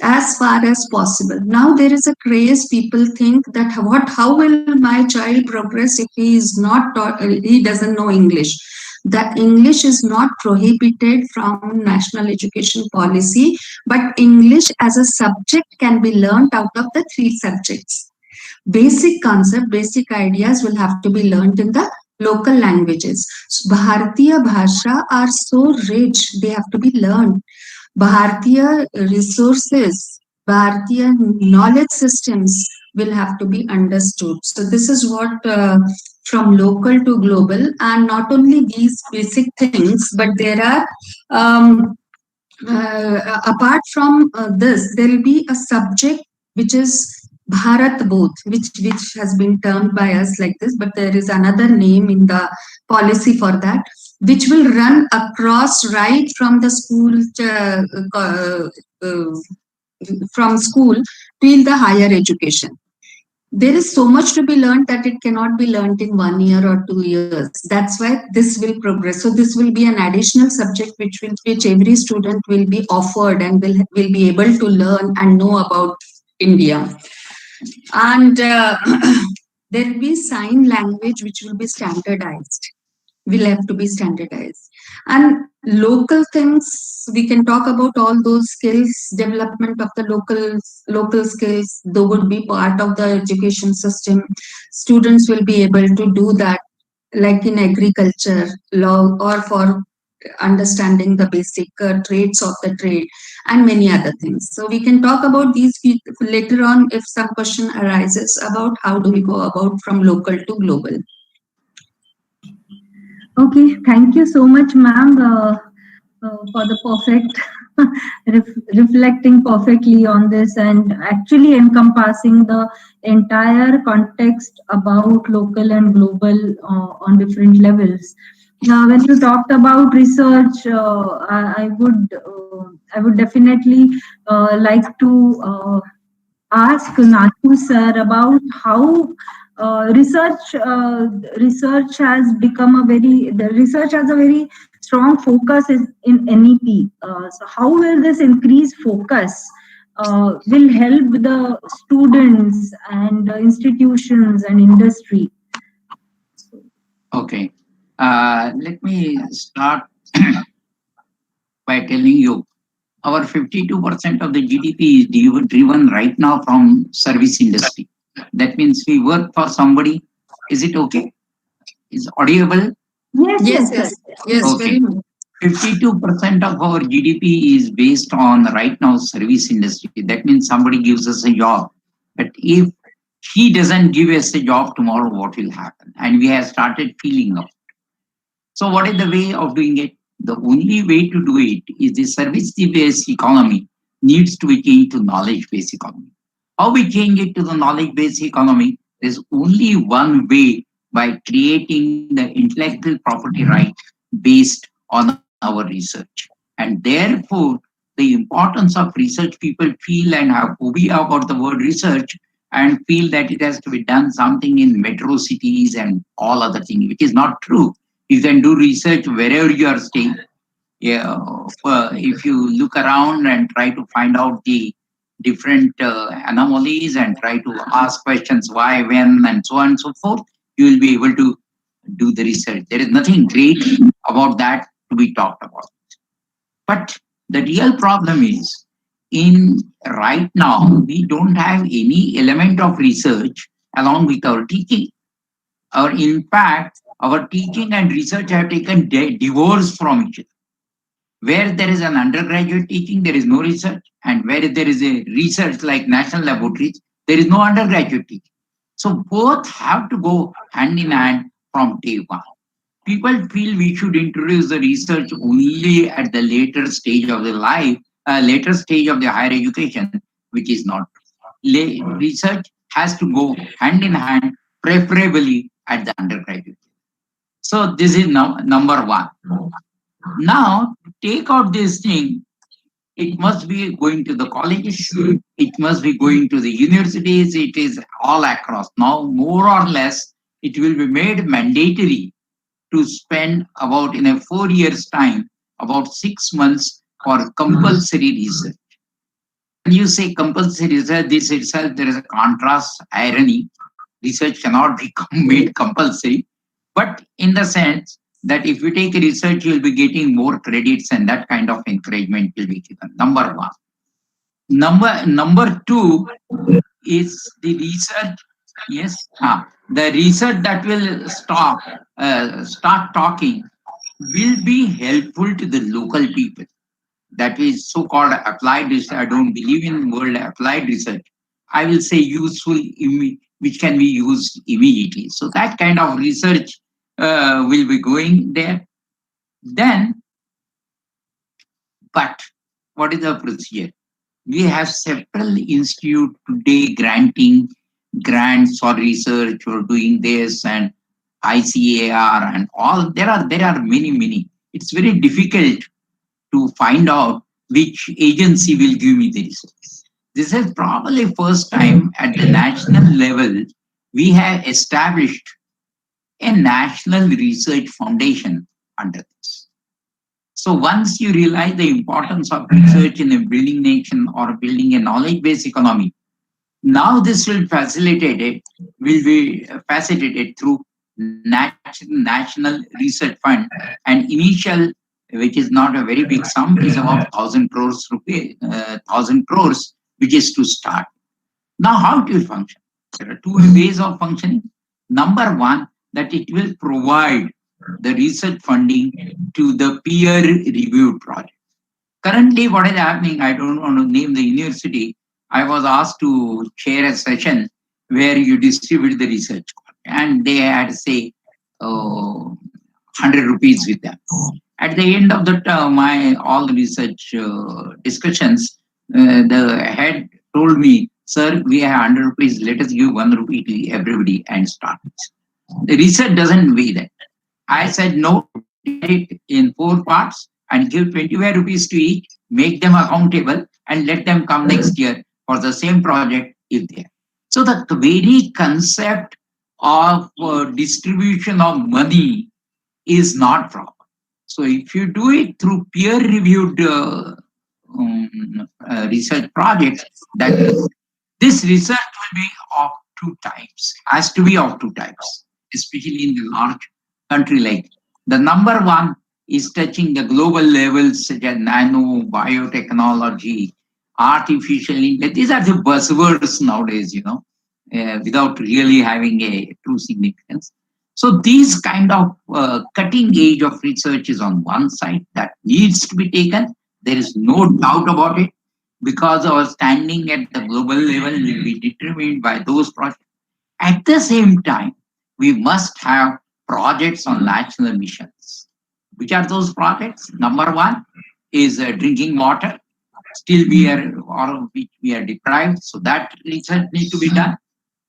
Speaker 2: As far as possible. Now there is a craze. People think that how will my child progress if he is not taught, he doesn't know English. That English is not prohibited from national education policy, but English as a subject can be learned out of the 3 subjects. Basic concept, basic ideas will have to be learned in the local languages. So Bharatiya Bhasha are so rich, they have to be learned. Bharatiya resources, Bharatiya knowledge systems will have to be understood. So this is what from local to global, and not only these basic things, but there are apart from this, there will be a subject which is Bharat Bodh, which has been termed by us like this, but there is another name in the policy for that, which will run across right from the school from school till the higher education. There is so much to be learned that it cannot be learned in 1 year or 2 years. That's why this will progress. So this will be an additional subject which every student will be offered and will be able to learn and know about India. And there will be sign language which will be standardized. Will have to be standardized. And local things, we can talk about all those skills, development of the local skills, they would be part of the education system. Students will be able to do that, like in agriculture, law, or for understanding the basic traits of the trade, and many other things. So we can talk about these later on if some question arises about how do we go about from local to global.
Speaker 1: Okay, thank you so much, ma'am, for the perfect reflecting perfectly on this and actually encompassing the entire context about local and global on different levels. When you talked about research, I would definitely like to ask Nathu sir about how research has become research has a very strong focus in NEP. So how will this increased focus will help the students and institutions and industry?
Speaker 5: Okay. Let me start by telling you our 52% of the GDP is driven right now from service industry. That means we work for somebody. Is it okay? Is audible?
Speaker 1: Yes,
Speaker 2: Yes,
Speaker 1: yes,
Speaker 2: yes, yes,
Speaker 5: Okay.
Speaker 2: very much.
Speaker 5: 52% of our GDP is based on right now service industry. That means somebody gives us a job. But if he doesn't give us a job tomorrow, what will happen? And we have started feeling of. So what is the way of doing it? The only way to do it is the service-based economy needs to be changed to knowledge-based economy. How we change it to the knowledge-based economy? There's only one way, by creating the intellectual property right based on our research. And therefore, the importance of research, people feel and have phobia about the word research and feel that it has to be done something in metro cities and all other things, which is not true. You can do research wherever you are staying. Yeah, if you look around and try to find out the different anomalies and try to ask questions why, when, and so on and so forth, you will be able to do the research. There is nothing great about that to be talked about. But the real problem is in right now, we don't have any element of research along with our teaching. Or in fact, our teaching and research have taken divorce from each other. Where there is an undergraduate teaching, there is no research. And where there is a research like national laboratories, there is no undergraduate teaching. So both have to go hand in hand from day one. People feel we should introduce the research only at the later stage of the life, later stage of the higher education, which is not true. Research has to go hand in hand, preferably at the undergraduate. So this is number one. Now, to take out this thing, it must be going to the colleges, it must be going to the universities, it is all across. Now, more or less, it will be made mandatory to spend about in a 4 years' time, about 6 months for compulsory research. When you say compulsory research, this itself, there is a contrast, irony. Research cannot be made compulsory, but in the sense that if you take research, you'll be getting more credits and that kind of encouragement will be given. Number one. Number two is the research. Yes, the research that will start talking will be helpful to the local people. That is so-called applied research. I don't believe in word applied research. I will say useful, which can be used immediately. So that kind of research will be going there. Then, but what is the procedure? We have several institutes today granting grants for research or doing this and ICAR and all. There are many. It's very difficult to find out which agency will give me the research. This is probably first time at the national level we have established a national research foundation under this. So once you realize the importance of research in a building nation or building a knowledge-based economy, now this will be facilitated through National Research Fund, and initial, which is not a very big sum, is about 1,000 crores rupees, 1,000 crores, which is to start. Now, how it will function? There are two ways of functioning. Number one, that it will provide the research funding to the peer-reviewed project. Currently, what is happening, I don't want to name the university, I was asked to chair a session where you distribute the research, and they had, say, 100 rupees with them. At the end of the term, all the research discussions, the head told me, "Sir, we have 100 rupees, let us give 1 rupee to everybody and start." The research doesn't weigh that. I said, no, it in 4 parts and give 25 rupees to each, make them accountable and let them come next year for the same project if they are. So the very concept of distribution of money is not proper. So if you do it through peer-reviewed research projects, that this research will be of 2 types, has to be of 2 types, especially in the large country like The number one is touching the global levels such as nano, biotechnology, artificial intelligence. These are the buzzwords nowadays, without really having a true significance. So these kind of cutting edge of research is on one side that needs to be taken. There is no doubt about it, because our standing at the global level will be determined by those projects. At the same time, we must have projects on national missions. Which are those projects? Number one is drinking water. Still we are, or of which we are deprived, so that research needs to be done.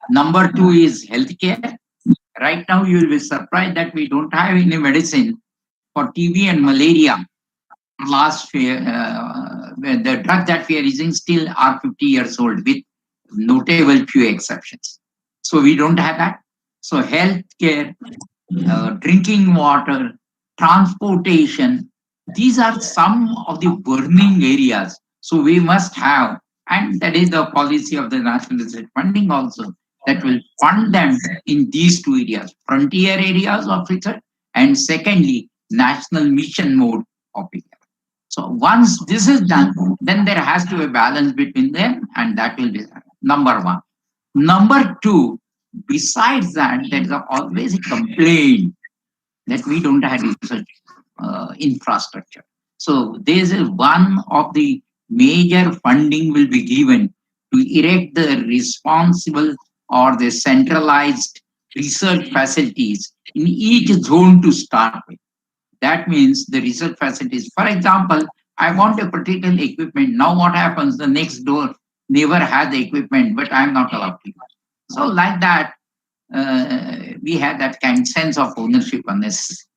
Speaker 5: Number two is healthcare. Right now, you will be surprised that we don't have any medicine for TB and malaria. Last year, the drug that we are using still are 50 years old with notable few exceptions. So we don't have that. So healthcare, drinking water, transportation, these are some of the burning areas. So we must have, and that is the policy of the National Research Funding also, that will fund them in these two areas, frontier areas of research, and secondly, national mission mode of research. So once this is done, then there has to be a balance between them, and that will be number one. Number two, besides that, there is always a complaint that we don't have research infrastructure. So this is one of the major funding will be given to erect the responsible or the centralized research facilities in each zone to start with. That means the research facilities. For example, I want a particular equipment. Now what happens? The next door never had the equipment, but I'm not allowed to use. So like that, we have that kind of sense of ownership on this.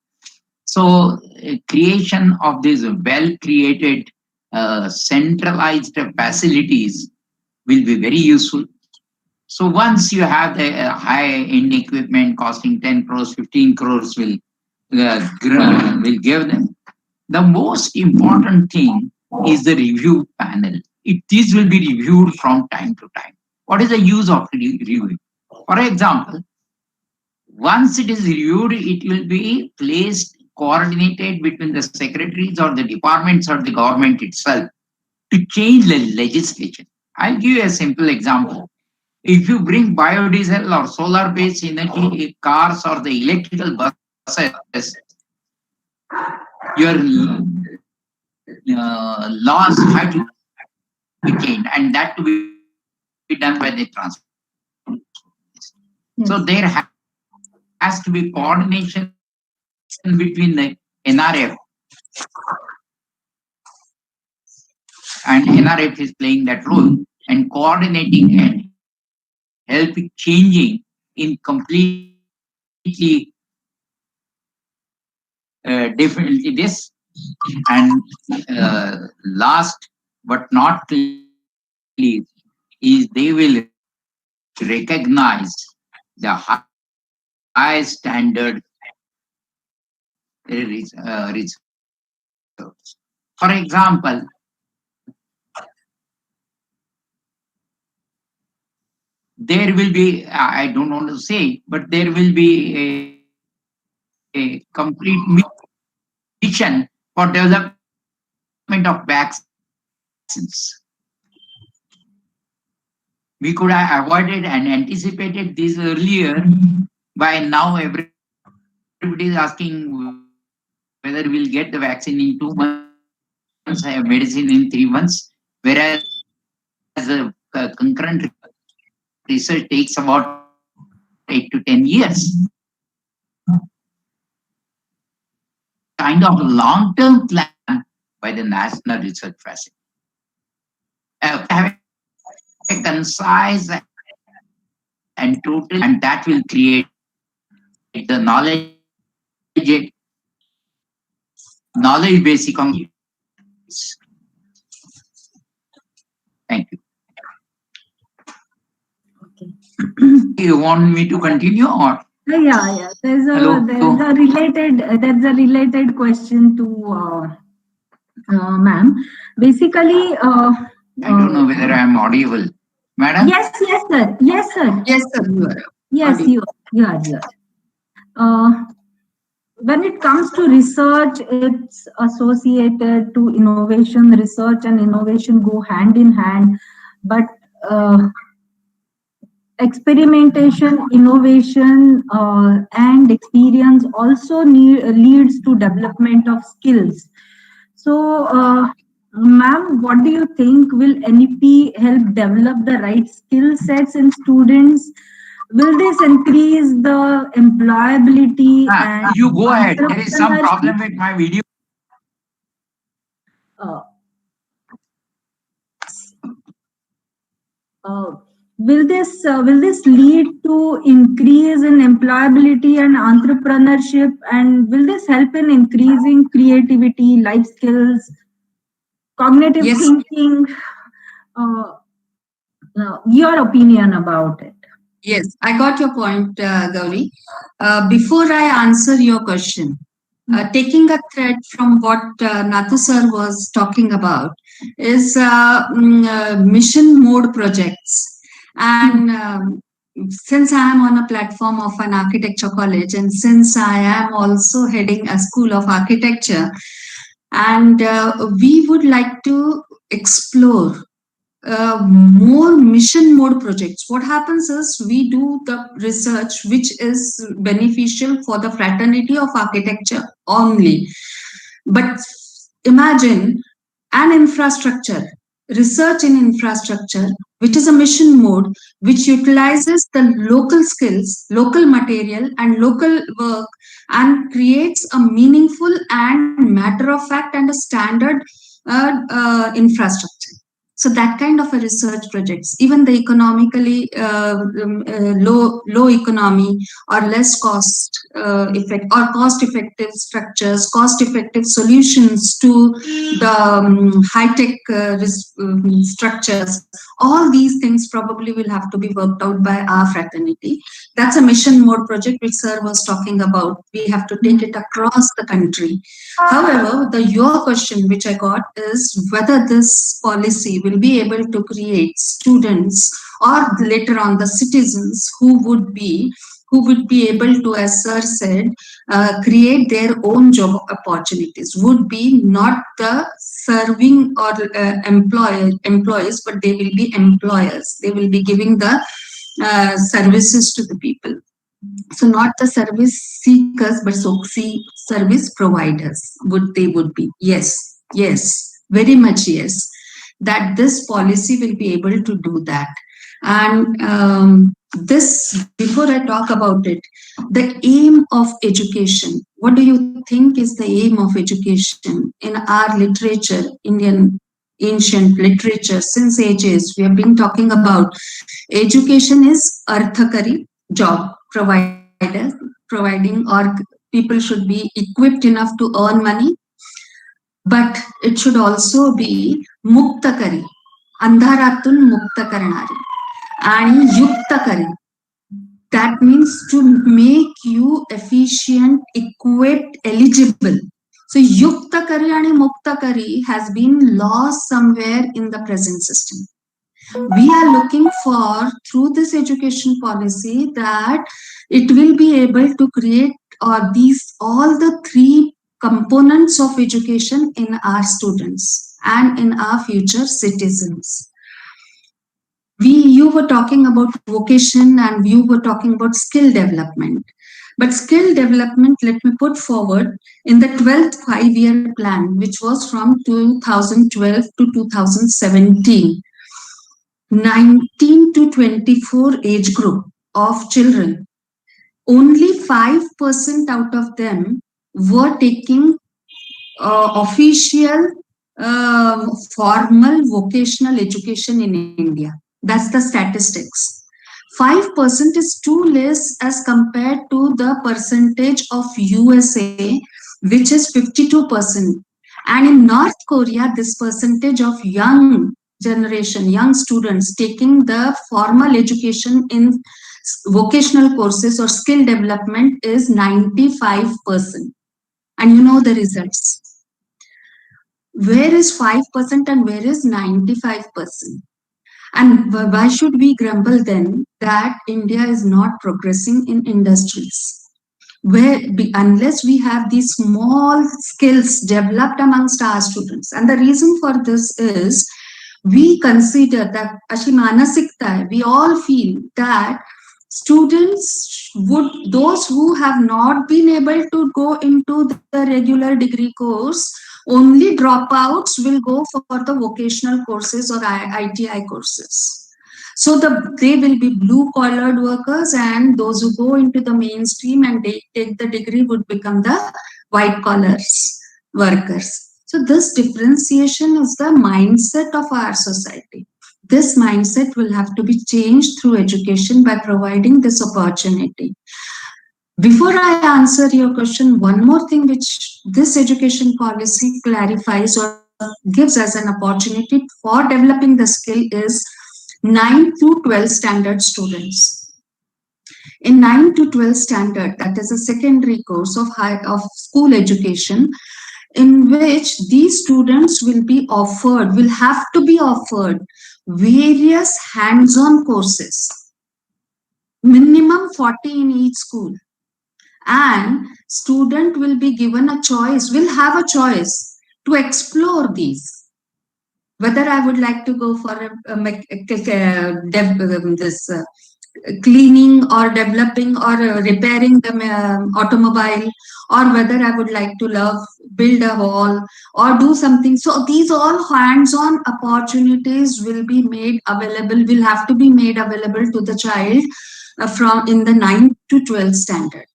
Speaker 5: So creation of these well-created centralized facilities will be very useful. So once you have the high-end equipment costing 10 crores, 15 crores will give them. The most important thing is the review panel. These will be reviewed from time to time. What is the use of reviewing? For example, once it is reviewed, it will be placed, coordinated between the secretaries or the departments or the government itself to change the legislation. I'll give you a simple example. If you bring biodiesel or solar-based energy cars or the electrical buses, your laws have to be changed, and that to be done by the transport. So there has to be coordination between the NRF, and NRF is playing that role and coordinating and helping changing in completely definitely this. And last but not least is they will recognize the high standard research. For example, there will be, I don't want to say, but there will be a complete mission for development of vaccines. We could have avoided and anticipated this earlier. By now, everybody is asking whether we'll get the vaccine in 2 months, have medicine in 3 months, whereas the concurrent research takes about 8 to 10 years. Kind of long-term plan by the National Research Facility. Having a concise and total, and that will create the knowledge base economy. Thank you.
Speaker 1: Okay.
Speaker 5: You want me to continue or?
Speaker 1: Yeah. There's a related question to ma'am. Basically,
Speaker 5: I don't know whether I am audible, madam.
Speaker 1: Yes, sir. Yes, sir.
Speaker 2: Yes, sir. You are.
Speaker 1: Yes, you are. when it comes to research, it's associated to innovation. Research and innovation go hand in hand, but experimentation, innovation, and experience also leads to development of skills. So, ma'am, what do you think? Will NEP help develop the right skill sets in students? Will this increase the employability and
Speaker 5: You go ahead. There is some
Speaker 1: entrepreneurship?
Speaker 5: problem with my video.
Speaker 1: Uh, uh, will this lead to increase in employability and entrepreneurship, and will this help in increasing creativity, life skills, cognitive
Speaker 2: Yes.
Speaker 1: thinking? Your opinion about it?
Speaker 2: Yes, I got your point, Gauri. Before I answer your question, taking a thread from what Nathu sir was talking about is mission mode projects. And since I am on a platform of an architecture college, and since I am also heading a school of architecture, and we would like to explore more mission mode projects. What happens is we do the research which is beneficial for the fraternity of architecture only. But imagine an infrastructure, research in infrastructure, which is a mission mode, which utilizes the local skills, local material, and local work, and creates a meaningful and matter of fact and a standard infrastructure. So that kind of a research projects, even the economically low economy or less cost effect or cost effective structures, cost effective solutions to the high tech structures. All these things probably will have to be worked out by our fraternity. That's a mission mode project which sir was talking about. We have to take it across the country. However, your question which I got is whether this policy will be able to create students or later on the citizens who would be able to, as sir said, create their own job opportunities, would be not the serving or employees, but they will be employers. They will be giving the services to the people. So not the service seekers, but service providers would be. Yes, very much yes. That this policy will be able to do that. And this, before I talk about it, the aim of education. What do you think is the aim of education in our literature, Indian ancient literature? Since ages, we have been talking about education is arthakari, job providing, or people should be equipped enough to earn money, but it should also be muktakari, andharatun mukta karanari, and yuktakari. That means to make you efficient, equipped, eligible. So yuktakari and muktakari has been lost somewhere in the present system. We are looking for, through this education policy, that it will be able to create all the three components of education in our students and in our future citizens. You were talking about vocation and you were talking about skill development. But skill development, let me put forward, in the 12th 5-year plan, which was from 2012 to 2017, 19 to 24 age group of children, only 5% out of them were taking official formal vocational education in India. That's the statistics. 5% is too less as compared to the percentage of USA, which is 52%. And in North Korea, this percentage of young generation, young students taking the formal education in vocational courses or skill development is 95%. And you know the results. Where is 5% and where is 95%? And why should we grumble then that India is not progressing in industries? unless we have these small skills developed amongst our students. And the reason for this is we consider that ashi manasikta hai, we all feel that students those who have not been able to go into the regular degree course, only dropouts will go for the vocational courses or ITI courses. So they will be blue-collared workers, and those who go into the mainstream and they take the degree would become the white-collars workers. So this differentiation is the mindset of our society. This mindset will have to be changed through education by providing this opportunity. Before I answer your question, one more thing which this education policy clarifies or gives as an opportunity for developing the skill is 9 to 12 standard students. In 9 to 12 standard, that is a secondary course of school education, in which these students will have to be offered various hands-on courses, minimum 40 in each school. And student will be given a choice, will have a choice to explore these. Whether I would like to go for cleaning or developing or repairing the automobile, or whether I would like to build a wall or do something. So these all hands-on opportunities will be made available, will have to be made available to the child from in the 9 to 12 standard.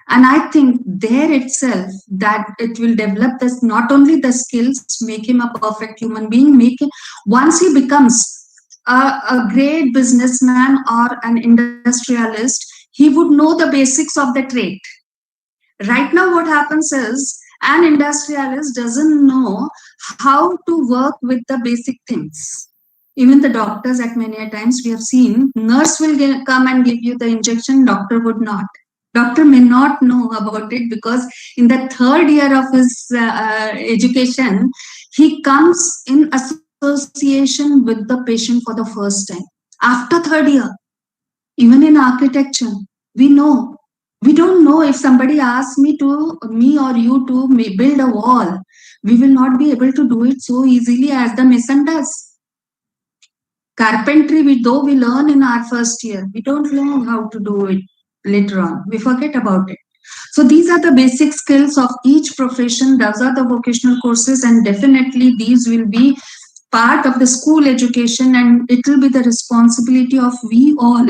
Speaker 2: And I think there itself that it will develop this, not only the skills, make him a perfect human being, once he becomes a great businessman or an industrialist, he would know the basics of the trade. Right now what happens is an industrialist doesn't know how to work with the basic things. Even the doctors, at many a times we have seen, nurse will come and give you the injection, doctor would not. Doctor may not know about it because in the third year of his education, he comes in association with the patient for the first time. After third year, even in architecture, we don't know if somebody asks me or you to build a wall, we will not be able to do it so easily as the mason does. Carpentry, though we learn in our first year, we don't learn how to do it later on. We forget about it. So these are the basic skills of each profession. Those are the vocational courses, and definitely these will be part of the school education, and it will be the responsibility of we all,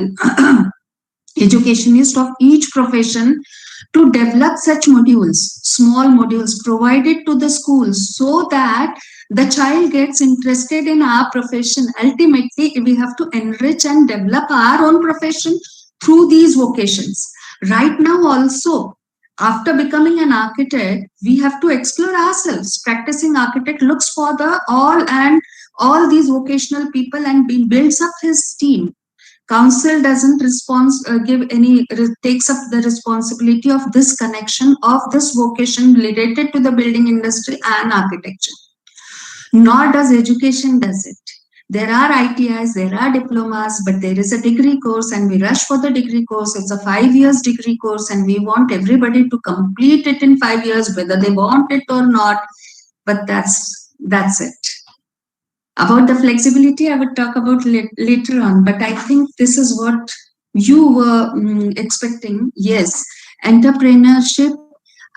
Speaker 2: educationists of each profession, to develop such modules, small modules provided to the schools, so that the child gets interested in our profession. Ultimately, we have to enrich and develop our own profession through these vocations. Right now also, after becoming an architect, we have to explore ourselves. Practicing architect looks for all these vocational people and builds up his team. Council doesn't takes up the responsibility of this connection of this vocation related to the building industry and architecture. Nor does education does it. There are ITIs, there are diplomas, but there is a degree course and we rush for the degree course. It's a 5 years degree course and we want everybody to complete it in 5 years, whether they want it or not. But that's it. About the flexibility, I would talk about later on, but I think this is what you were expecting. Yes, entrepreneurship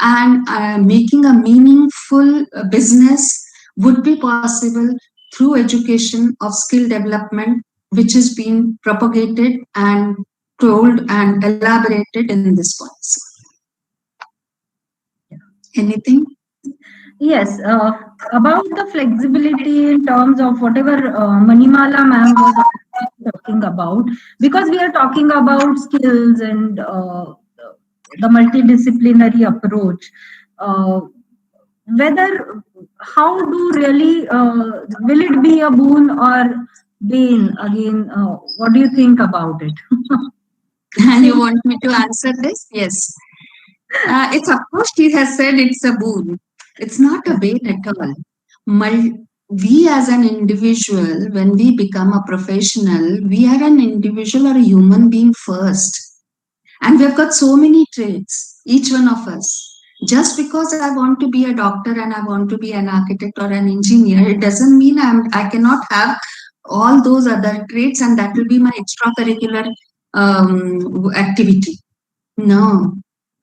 Speaker 2: and making a meaningful business would be possible through education of skill development, which is being propagated and told and elaborated in this policy. Anything?
Speaker 1: Yes, about the flexibility in terms of whatever Manimala ma'am was talking about, because we are talking about skills and the multidisciplinary approach, how do really, will it be a boon or bane again? What do you think about it?
Speaker 2: And you want me to answer this? Yes. It's, of course, she has said it's a boon. It's not a bane at all. We as an individual, when we become a professional, we are an individual or a human being first. And we've got so many traits, each one of us. Just because I want to be a doctor and I want to be an architect or an engineer, it doesn't mean I cannot have all those other traits and that will be my extracurricular activity. No.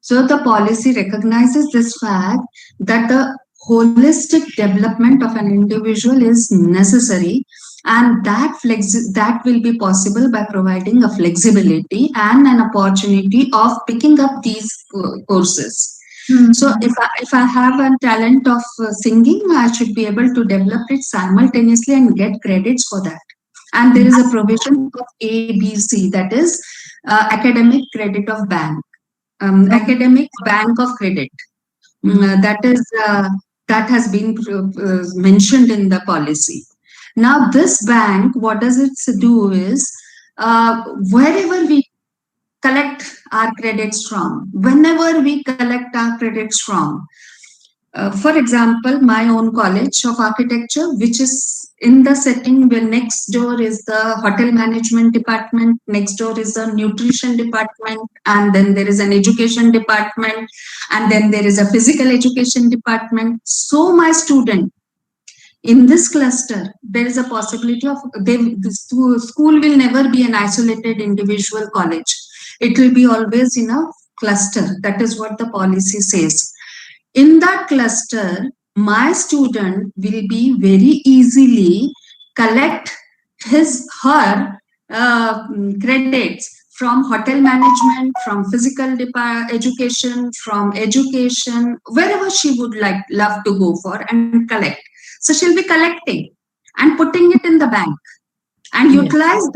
Speaker 2: So the policy recognizes this fact that the holistic development of an individual is necessary, and that will be possible by providing a flexibility and an opportunity of picking up these courses. So if I have a talent of singing, I should be able to develop it simultaneously and get credits for that. And there is a provision of ABC, that is academic credit of bank, academic bank of credit. That has been mentioned in the policy. Now, this bank, what does it do is, wherever we collect our credits from, whenever we collect our credits from, for example, my own college of architecture, which is in the setting where next door is the hotel management department, next door is the nutrition department, and then there is an education department, and then there is a physical education department. So my student in this cluster, there is a possibility of the school will never be an isolated individual college. It will be always in a cluster. That is what the policy says. In that cluster, my student will be very easily collect her credits from hotel management, from physical education, from education, wherever she would love to go for and collect. So she'll be collecting and putting it in the bank and utilize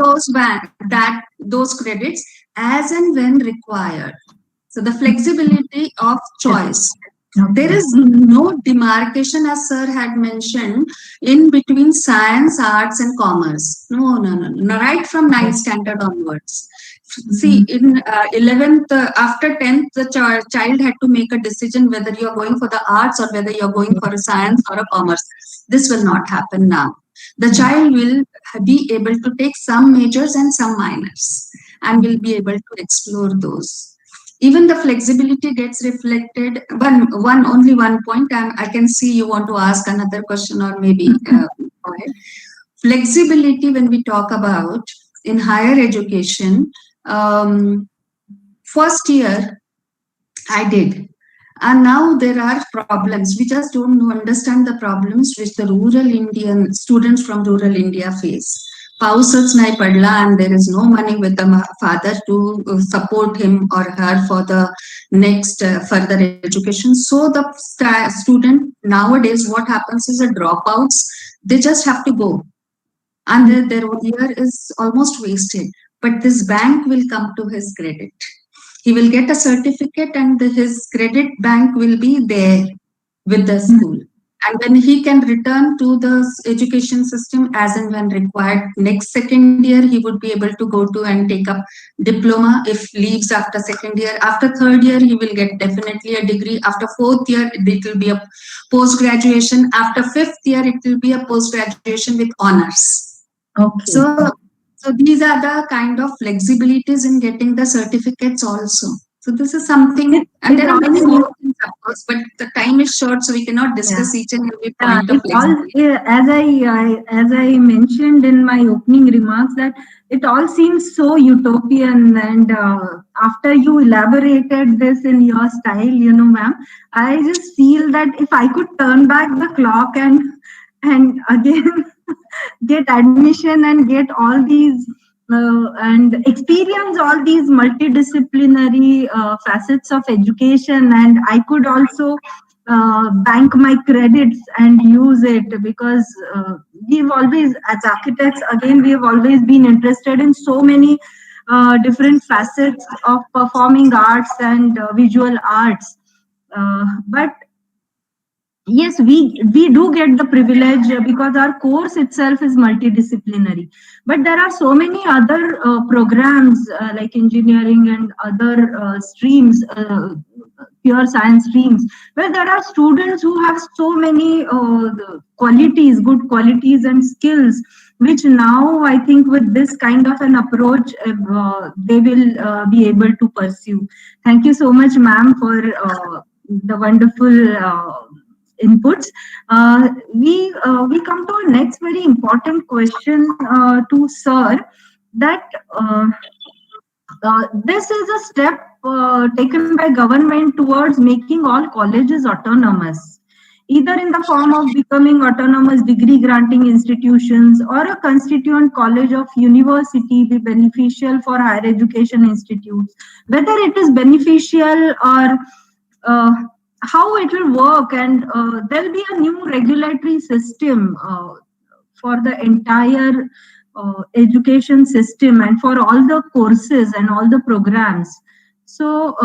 Speaker 2: those credits as and when required. So the flexibility of choice. There is no demarcation, as sir had mentioned, in between science, arts, and commerce. No. Right from 9th standard onwards. See, in 11th, after 10th, the child had to make a decision whether you're going for the arts or whether you're going for a science or a commerce. This will not happen now. The child will be able to take some majors and some minors and will be able to explore those. Even the flexibility gets reflected. Only one point. I can see you want to ask another question or maybe flexibility when we talk about in higher education. First year I did, and now there are problems. We just don't understand the problems which the rural Indian students from rural India face. Pausats nahi padla, and there is no money with the father to support him or her for the next further education. So the student nowadays, what happens is the dropouts, they just have to go, and their year is almost wasted. But this bank will come to his credit. He will get a certificate, and his credit bank will be there with the school. And then he can return to the education system as and when required. Next second year, he would be able to go to and take up diploma if leaves after second year. After third year, he will get definitely a degree. After fourth year, it will be a post-graduation. After fifth year, it will be a post-graduation with honors.
Speaker 1: Okay.
Speaker 2: So these are the kind of flexibilities in getting the certificates also. So this is something, and there are many more things, of course, but the time is short, so we cannot discuss each and every point of flexibility.
Speaker 1: As I mentioned in my opening remarks, that it all seems so utopian, and after you elaborated this in your style, ma'am, I just feel that if I could turn back the clock and again get admission and get all these and experience all these multidisciplinary facets of education, and I could also bank my credits and use it, because we've always, as architects, again, we've always been interested in so many different facets of performing arts and visual arts. But yes, we do get the privilege because our course itself is multidisciplinary. But there are so many other programs like engineering and other streams, pure science streams, where there are students who have so many qualities, good qualities and skills, which now I think with this kind of an approach, they will be able to pursue. Thank you so much, ma'am, for the wonderful inputs. We come to our next very important question to sir, that this is a step taken by government towards making all colleges autonomous, either in the form of becoming autonomous degree granting institutions, or a constituent college of university be beneficial for higher education institutes. Whether it is beneficial or uh, how it will work, and there'll be a new regulatory system for the entire education system and for all the courses and all the programs. So,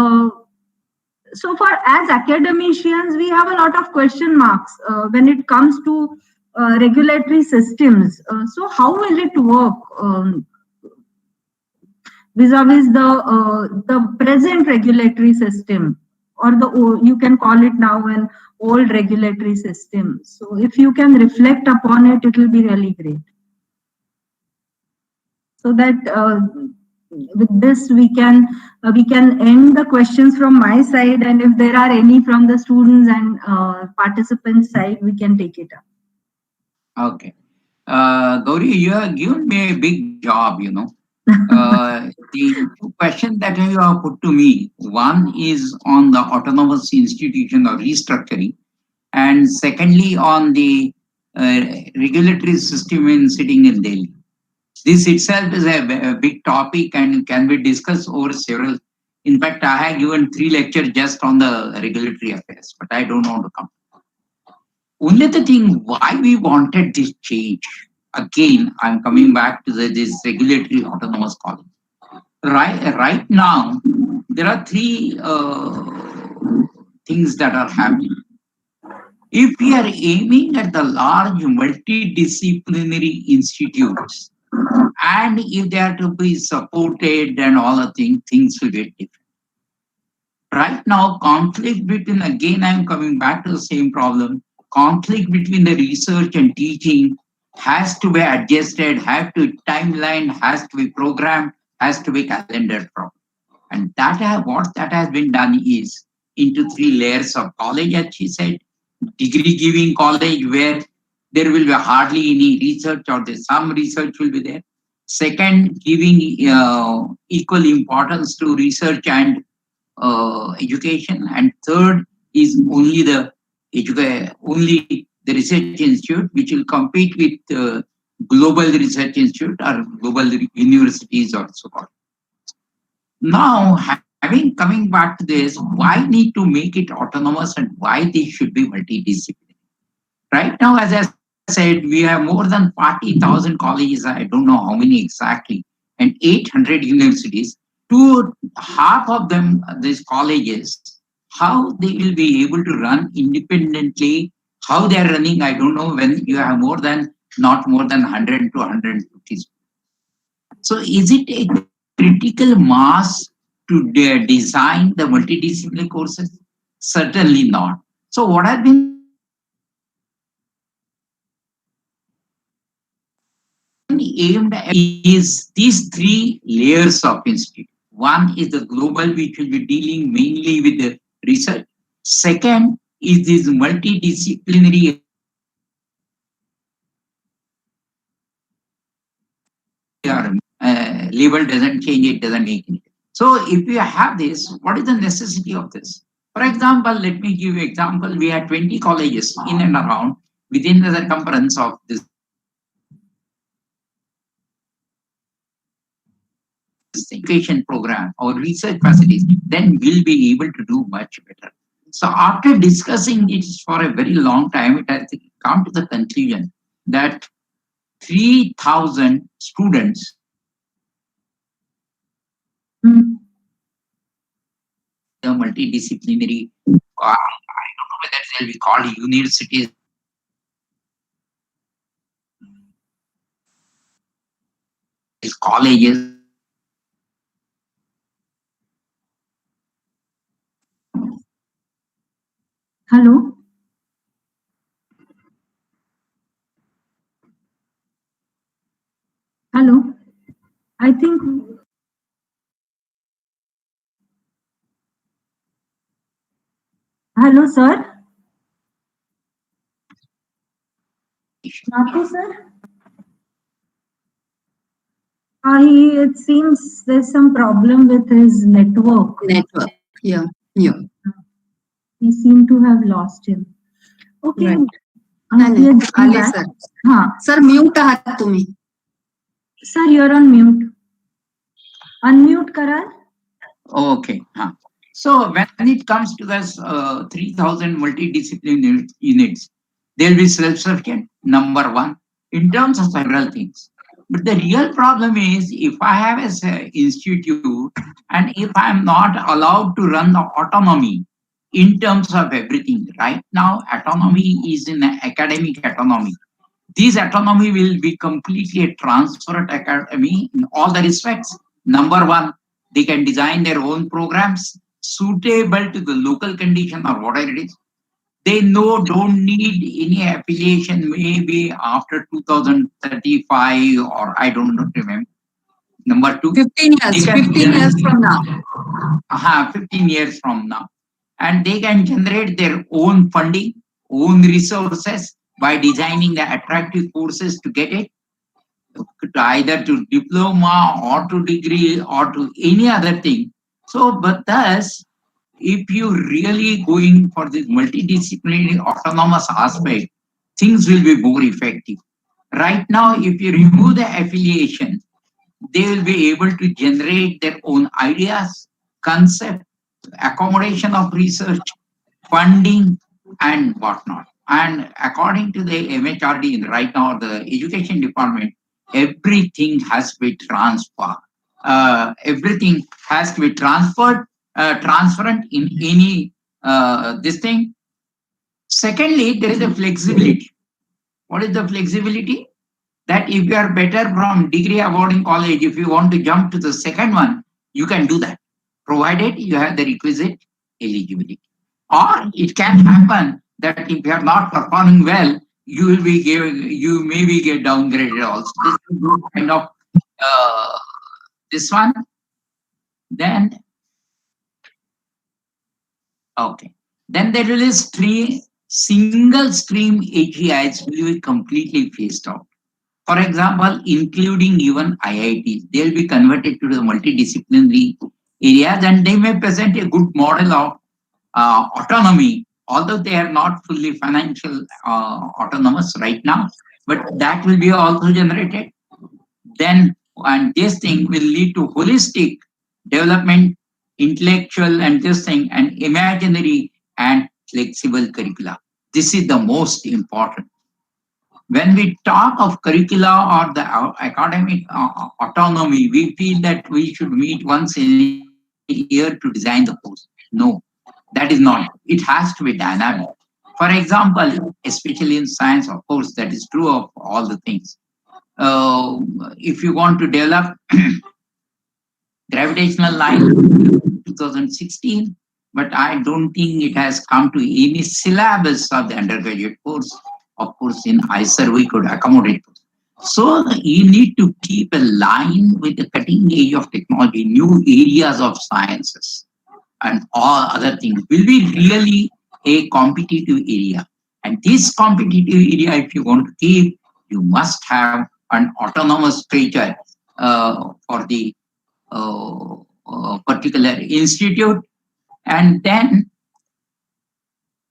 Speaker 1: so far as academicians, we have a lot of question marks when it comes to regulatory systems. So, how will it work vis-a-vis the present regulatory system, or you can call it now an old regulatory system? So, if you can reflect upon it, it will be really great. So that with this we can end the questions from my side, and if there are any from the students and participants side, we can take it up.
Speaker 5: Okay. Gauri, you have given me a big job, the two questions that you have put to me, one is on the autonomous institution or restructuring, and secondly on the regulatory system in sitting in Delhi. This itself is a big topic and can be discussed over several. In fact, I have given 3 lectures just on the regulatory affairs, but I don't want to come. Only the thing why we wanted this change, again, I'm coming back to this regulatory autonomous college. Right now, there are 3 things that are happening. If we are aiming at the large multidisciplinary institutes, and if they are to be supported and all the things will get different. Right now, conflict between, again, I'm coming back to the same problem, conflict between the research and teaching has to be adjusted, timeline has to be programmed, has to be calendared from. And what that has been done is into 3 layers of college, as she said, degree giving college where there will be hardly any research, or some research will be there. Second, giving equal importance to research and education. And third is only the research institute, which will compete with global research institute or global universities or so on. Now, coming back to this, why need to make it autonomous and why they should be multidisciplinary? Right now, as I said, we have more than 40,000 colleges, I don't know how many exactly, and 800 universities. Half of them, these colleges, how they will be able to run independently, how they are running, I don't know, when you have not more than 100 to 150. So is it a critical mass to design the multidisciplinary courses? Certainly not. So what has been aimed at is these 3 layers of institute. One is the global, which will be dealing mainly with the research. Second is this multidisciplinary label doesn't change, it doesn't make it. So if you have this, what is the necessity of this? For example, let me give you an example. We had 20 colleges in and around within the circumference of this education program or research facilities, then we'll be able to do much better. So after discussing it for a very long time, it has come to the conclusion that 3,000 students the multidisciplinary, I don't know whether they'll be called universities, colleges,
Speaker 1: Hello. Hello. I think. Hello, sir. Nathu, sir. It seems there's some problem with his network.
Speaker 2: Network. Yeah. Yeah.
Speaker 1: We seem to have lost him. Okay.
Speaker 2: Right.
Speaker 1: We are getting
Speaker 2: आले
Speaker 1: back.
Speaker 2: Sir.
Speaker 1: Huh.
Speaker 2: Sir mute आहात तुम्ही.
Speaker 1: Sir, you're on mute. Unmute, Karan.
Speaker 5: Okay. So when it comes to this 3,000 multidisciplinary units, they'll be self-sufficient, number one, in terms of several things. But the real problem is if I have an institute and if I'm not allowed to run the autonomy in terms of everything, right now autonomy is in academic autonomy. This autonomy will be completely a transparent academy in all the respects. Number one, they can design their own programs suitable to the local condition or whatever it is. They don't need any affiliation maybe after 2035 or I don't remember. Number two,
Speaker 2: 15 years. 15 years from now.
Speaker 5: 15 years from now. And they can generate their own funding, own resources by designing the attractive courses to get it, either to diploma or to degree or to any other thing. So, but thus, if you really going for this multidisciplinary autonomous aspect, things will be more effective. Right now, if you remove the affiliation, they will be able to generate their own ideas, concept, accommodation of research, funding, and whatnot. And according to the MHRD right now, the education department, everything has to be transferred. Everything has to be transferred, transparent in any this thing. Secondly, there is a flexibility. What is the flexibility? That if you are better from degree awarding college, if you want to jump to the second one, you can do that, provided you have the requisite eligibility. Or it can happen that if you are not performing well, you will be you maybe get downgraded also. This is good kind of this one. Then okay. Then there will be single stream AGIs will be completely phased out. For example, including even IITs, they'll be converted to the multidisciplinary areas and they may present a good model of autonomy, although they are not fully financial autonomous right now, but that will be also generated. Then, and this thing will lead to holistic development, intellectual and this thing, and imaginary and flexible curricula. This is the most important. When we talk of curricula or the academic autonomy, we feel that we should meet once a year to design the course. No, that is not. It has to be dynamic. For example, especially in science, of course, that is true of all the things. If you want to develop gravitational line 2016, but I don't think it has come to any syllabus of the undergraduate course. Of course, in ICER, we could accommodate. So you need to keep a line with the cutting edge of technology, new areas of sciences and all other things will be really a competitive area. And this competitive area, if you want to keep, you must have an autonomous structure for the particular institute. And then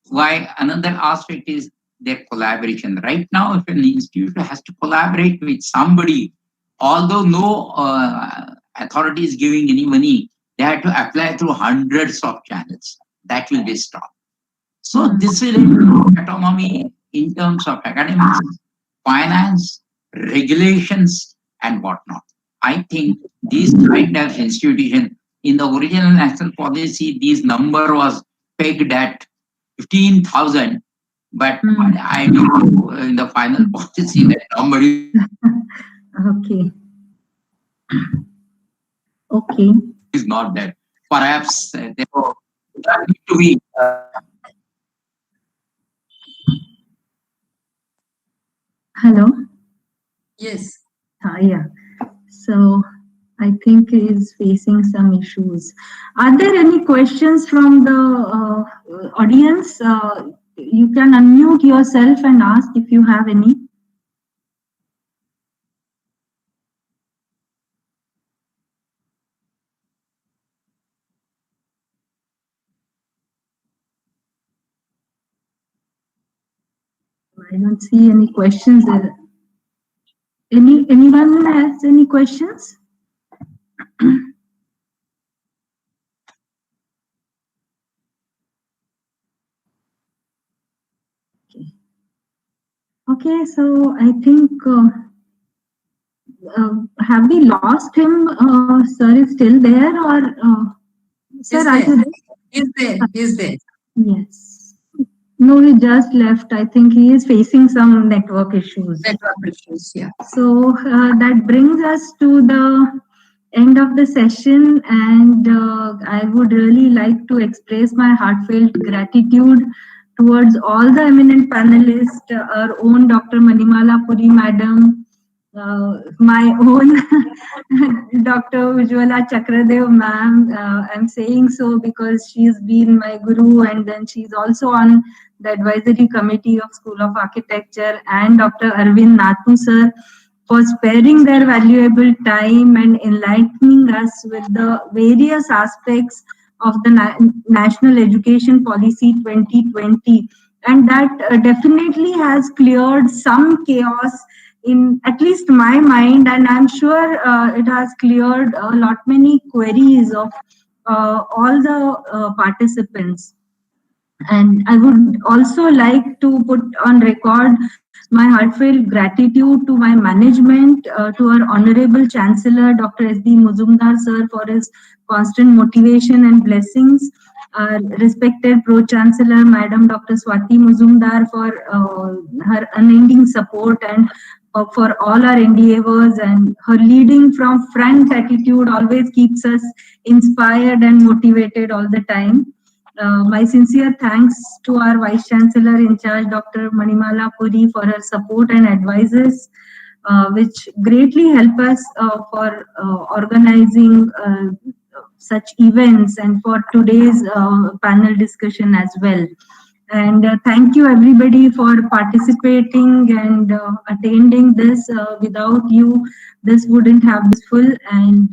Speaker 5: why another aspect is their collaboration. Right now, if an institute has to collaborate with somebody, although no authority is giving any money, they have to apply through hundreds of channels. That will be stopped. So this will improve autonomy in terms of academics, finance, regulations, and whatnot. I think these kind of institution in the original national policy, this number was pegged at 15,000, but I know in the final policy that number
Speaker 1: Okay. Okay.
Speaker 5: is not there. Perhaps there need to be
Speaker 1: Hello.
Speaker 2: Yes.
Speaker 1: Yeah. So I think he is facing some issues. Are there any questions from the audience? You can unmute yourself and ask if you have any. I don't see any questions there. Anyone has any questions? Okay, so I think have we lost him? Sir is still there, or sir,
Speaker 2: He's
Speaker 1: are you
Speaker 2: there.
Speaker 1: there?
Speaker 2: He's there. He's there.
Speaker 1: Yes. No, he just left. I think he is facing some network issues.
Speaker 2: Network issues. Yeah.
Speaker 1: So that brings us to the end of the session, and I would really like to express my heartfelt gratitude towards all the eminent panelists, our own Dr. Manimala Puri Madam, my own Dr. Ujwala Chakradev ma'am. I'm saying so because she's been my guru, and then she's also on the advisory committee of School of Architecture, and Dr. Arvind Nathu sir for sparing their valuable time and enlightening us with the various aspects of the National Education Policy 2020. And that definitely has cleared some chaos in at least my mind, and I'm sure it has cleared a lot many queries of all the participants. And I would also like to put on record my heartfelt gratitude to my management, to our Honorable Chancellor, Dr. S.D. Muzumdar sir, for his constant motivation and blessings. Our respected Pro-Chancellor, Madam Dr. Swati Muzumdar, for her unending support and for all our endeavors, and her leading from front attitude always keeps us inspired and motivated all the time. My sincere thanks to our Vice Chancellor in charge, Dr. Manimala Puri, for her support and advices, which greatly help us for organizing such events and for today's panel discussion as well. And thank you everybody for participating and attending this. Without you, this wouldn't have been full. And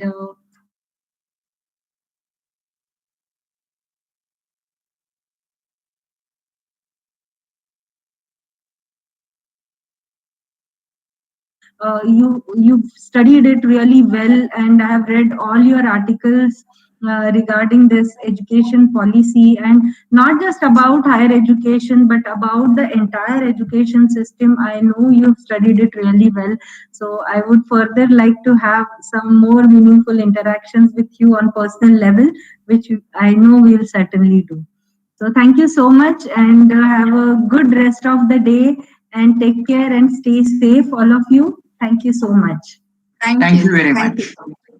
Speaker 1: you've studied it really well, and I have read all your articles regarding this education policy, and not just about higher education but about the entire education system. I know you've studied it really well, so I would further like to have some more meaningful interactions with you on personal level, which I know we'll certainly do. So thank you so much, and have a good rest of the day, and take care and stay safe, all of you. Thank you so much.
Speaker 5: Thank you very much.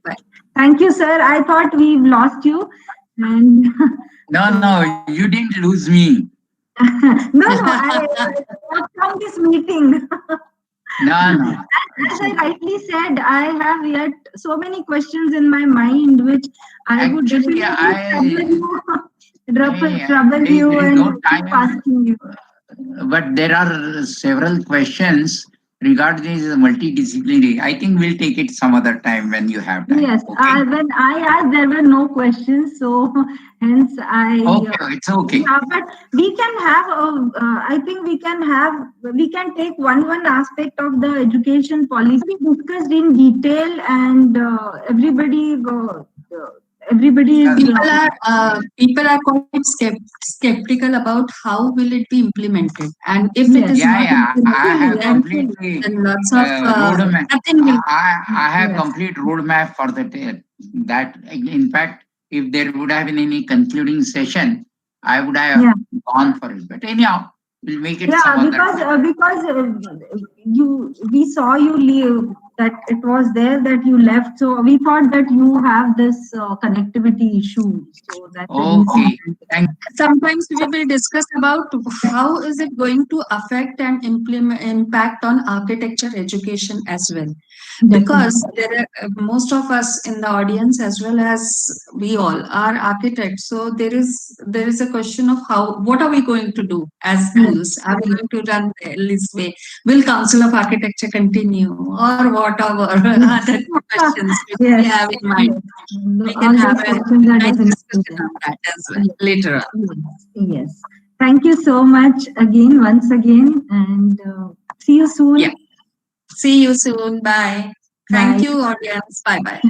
Speaker 2: Bye.
Speaker 1: Thank you, sir. I thought we've lost you. And
Speaker 5: No, you didn't lose me.
Speaker 1: no, I from this meeting.
Speaker 5: No.
Speaker 1: As I rightly said, I have yet so many questions in my mind, which I would
Speaker 5: Actually,
Speaker 1: definitely trouble
Speaker 5: there
Speaker 1: you
Speaker 5: is
Speaker 1: and
Speaker 5: no
Speaker 1: keep
Speaker 5: time.
Speaker 1: asking you.
Speaker 5: But there are several questions regarding this multidisciplinary. I think we'll take it some other time when you have time.
Speaker 1: Yes,
Speaker 5: Okay?
Speaker 1: when I asked, there were no questions, so hence I.
Speaker 5: Okay, it's okay.
Speaker 1: But we can have. I think we can have. We can take one aspect of the education policy discussed in detail, and everybody is.
Speaker 2: People are quite skeptical about how will it be implemented, and if it is not implemented,
Speaker 5: I have completely
Speaker 2: then lots of
Speaker 5: roadmap.
Speaker 2: nothing will.
Speaker 5: I have complete roadmap for that. In fact, if there would have been any concluding session, I would have gone for it. But anyhow, we'll make it some other time.
Speaker 1: Because we saw you leave that it was there that you left. So we thought that you have this connectivity issue. So that's the
Speaker 5: Okay.
Speaker 1: reason.
Speaker 5: Thank
Speaker 2: Sometimes we will discuss about how is it going to affect and impact on architecture education as well. Because there are, most of us in the audience as well as we all are architects, so there is a question of what are we going to do as schools? Are we going to run this way? Will Council of Architecture continue, or whatever other questions which we have in mind? We can have a nice discussion on that as well later on.
Speaker 1: Yes. Thank you so much again, once again, and see you soon.
Speaker 2: Yeah. See you soon. Bye. Thank
Speaker 1: Bye.
Speaker 2: you, audience. Bye bye.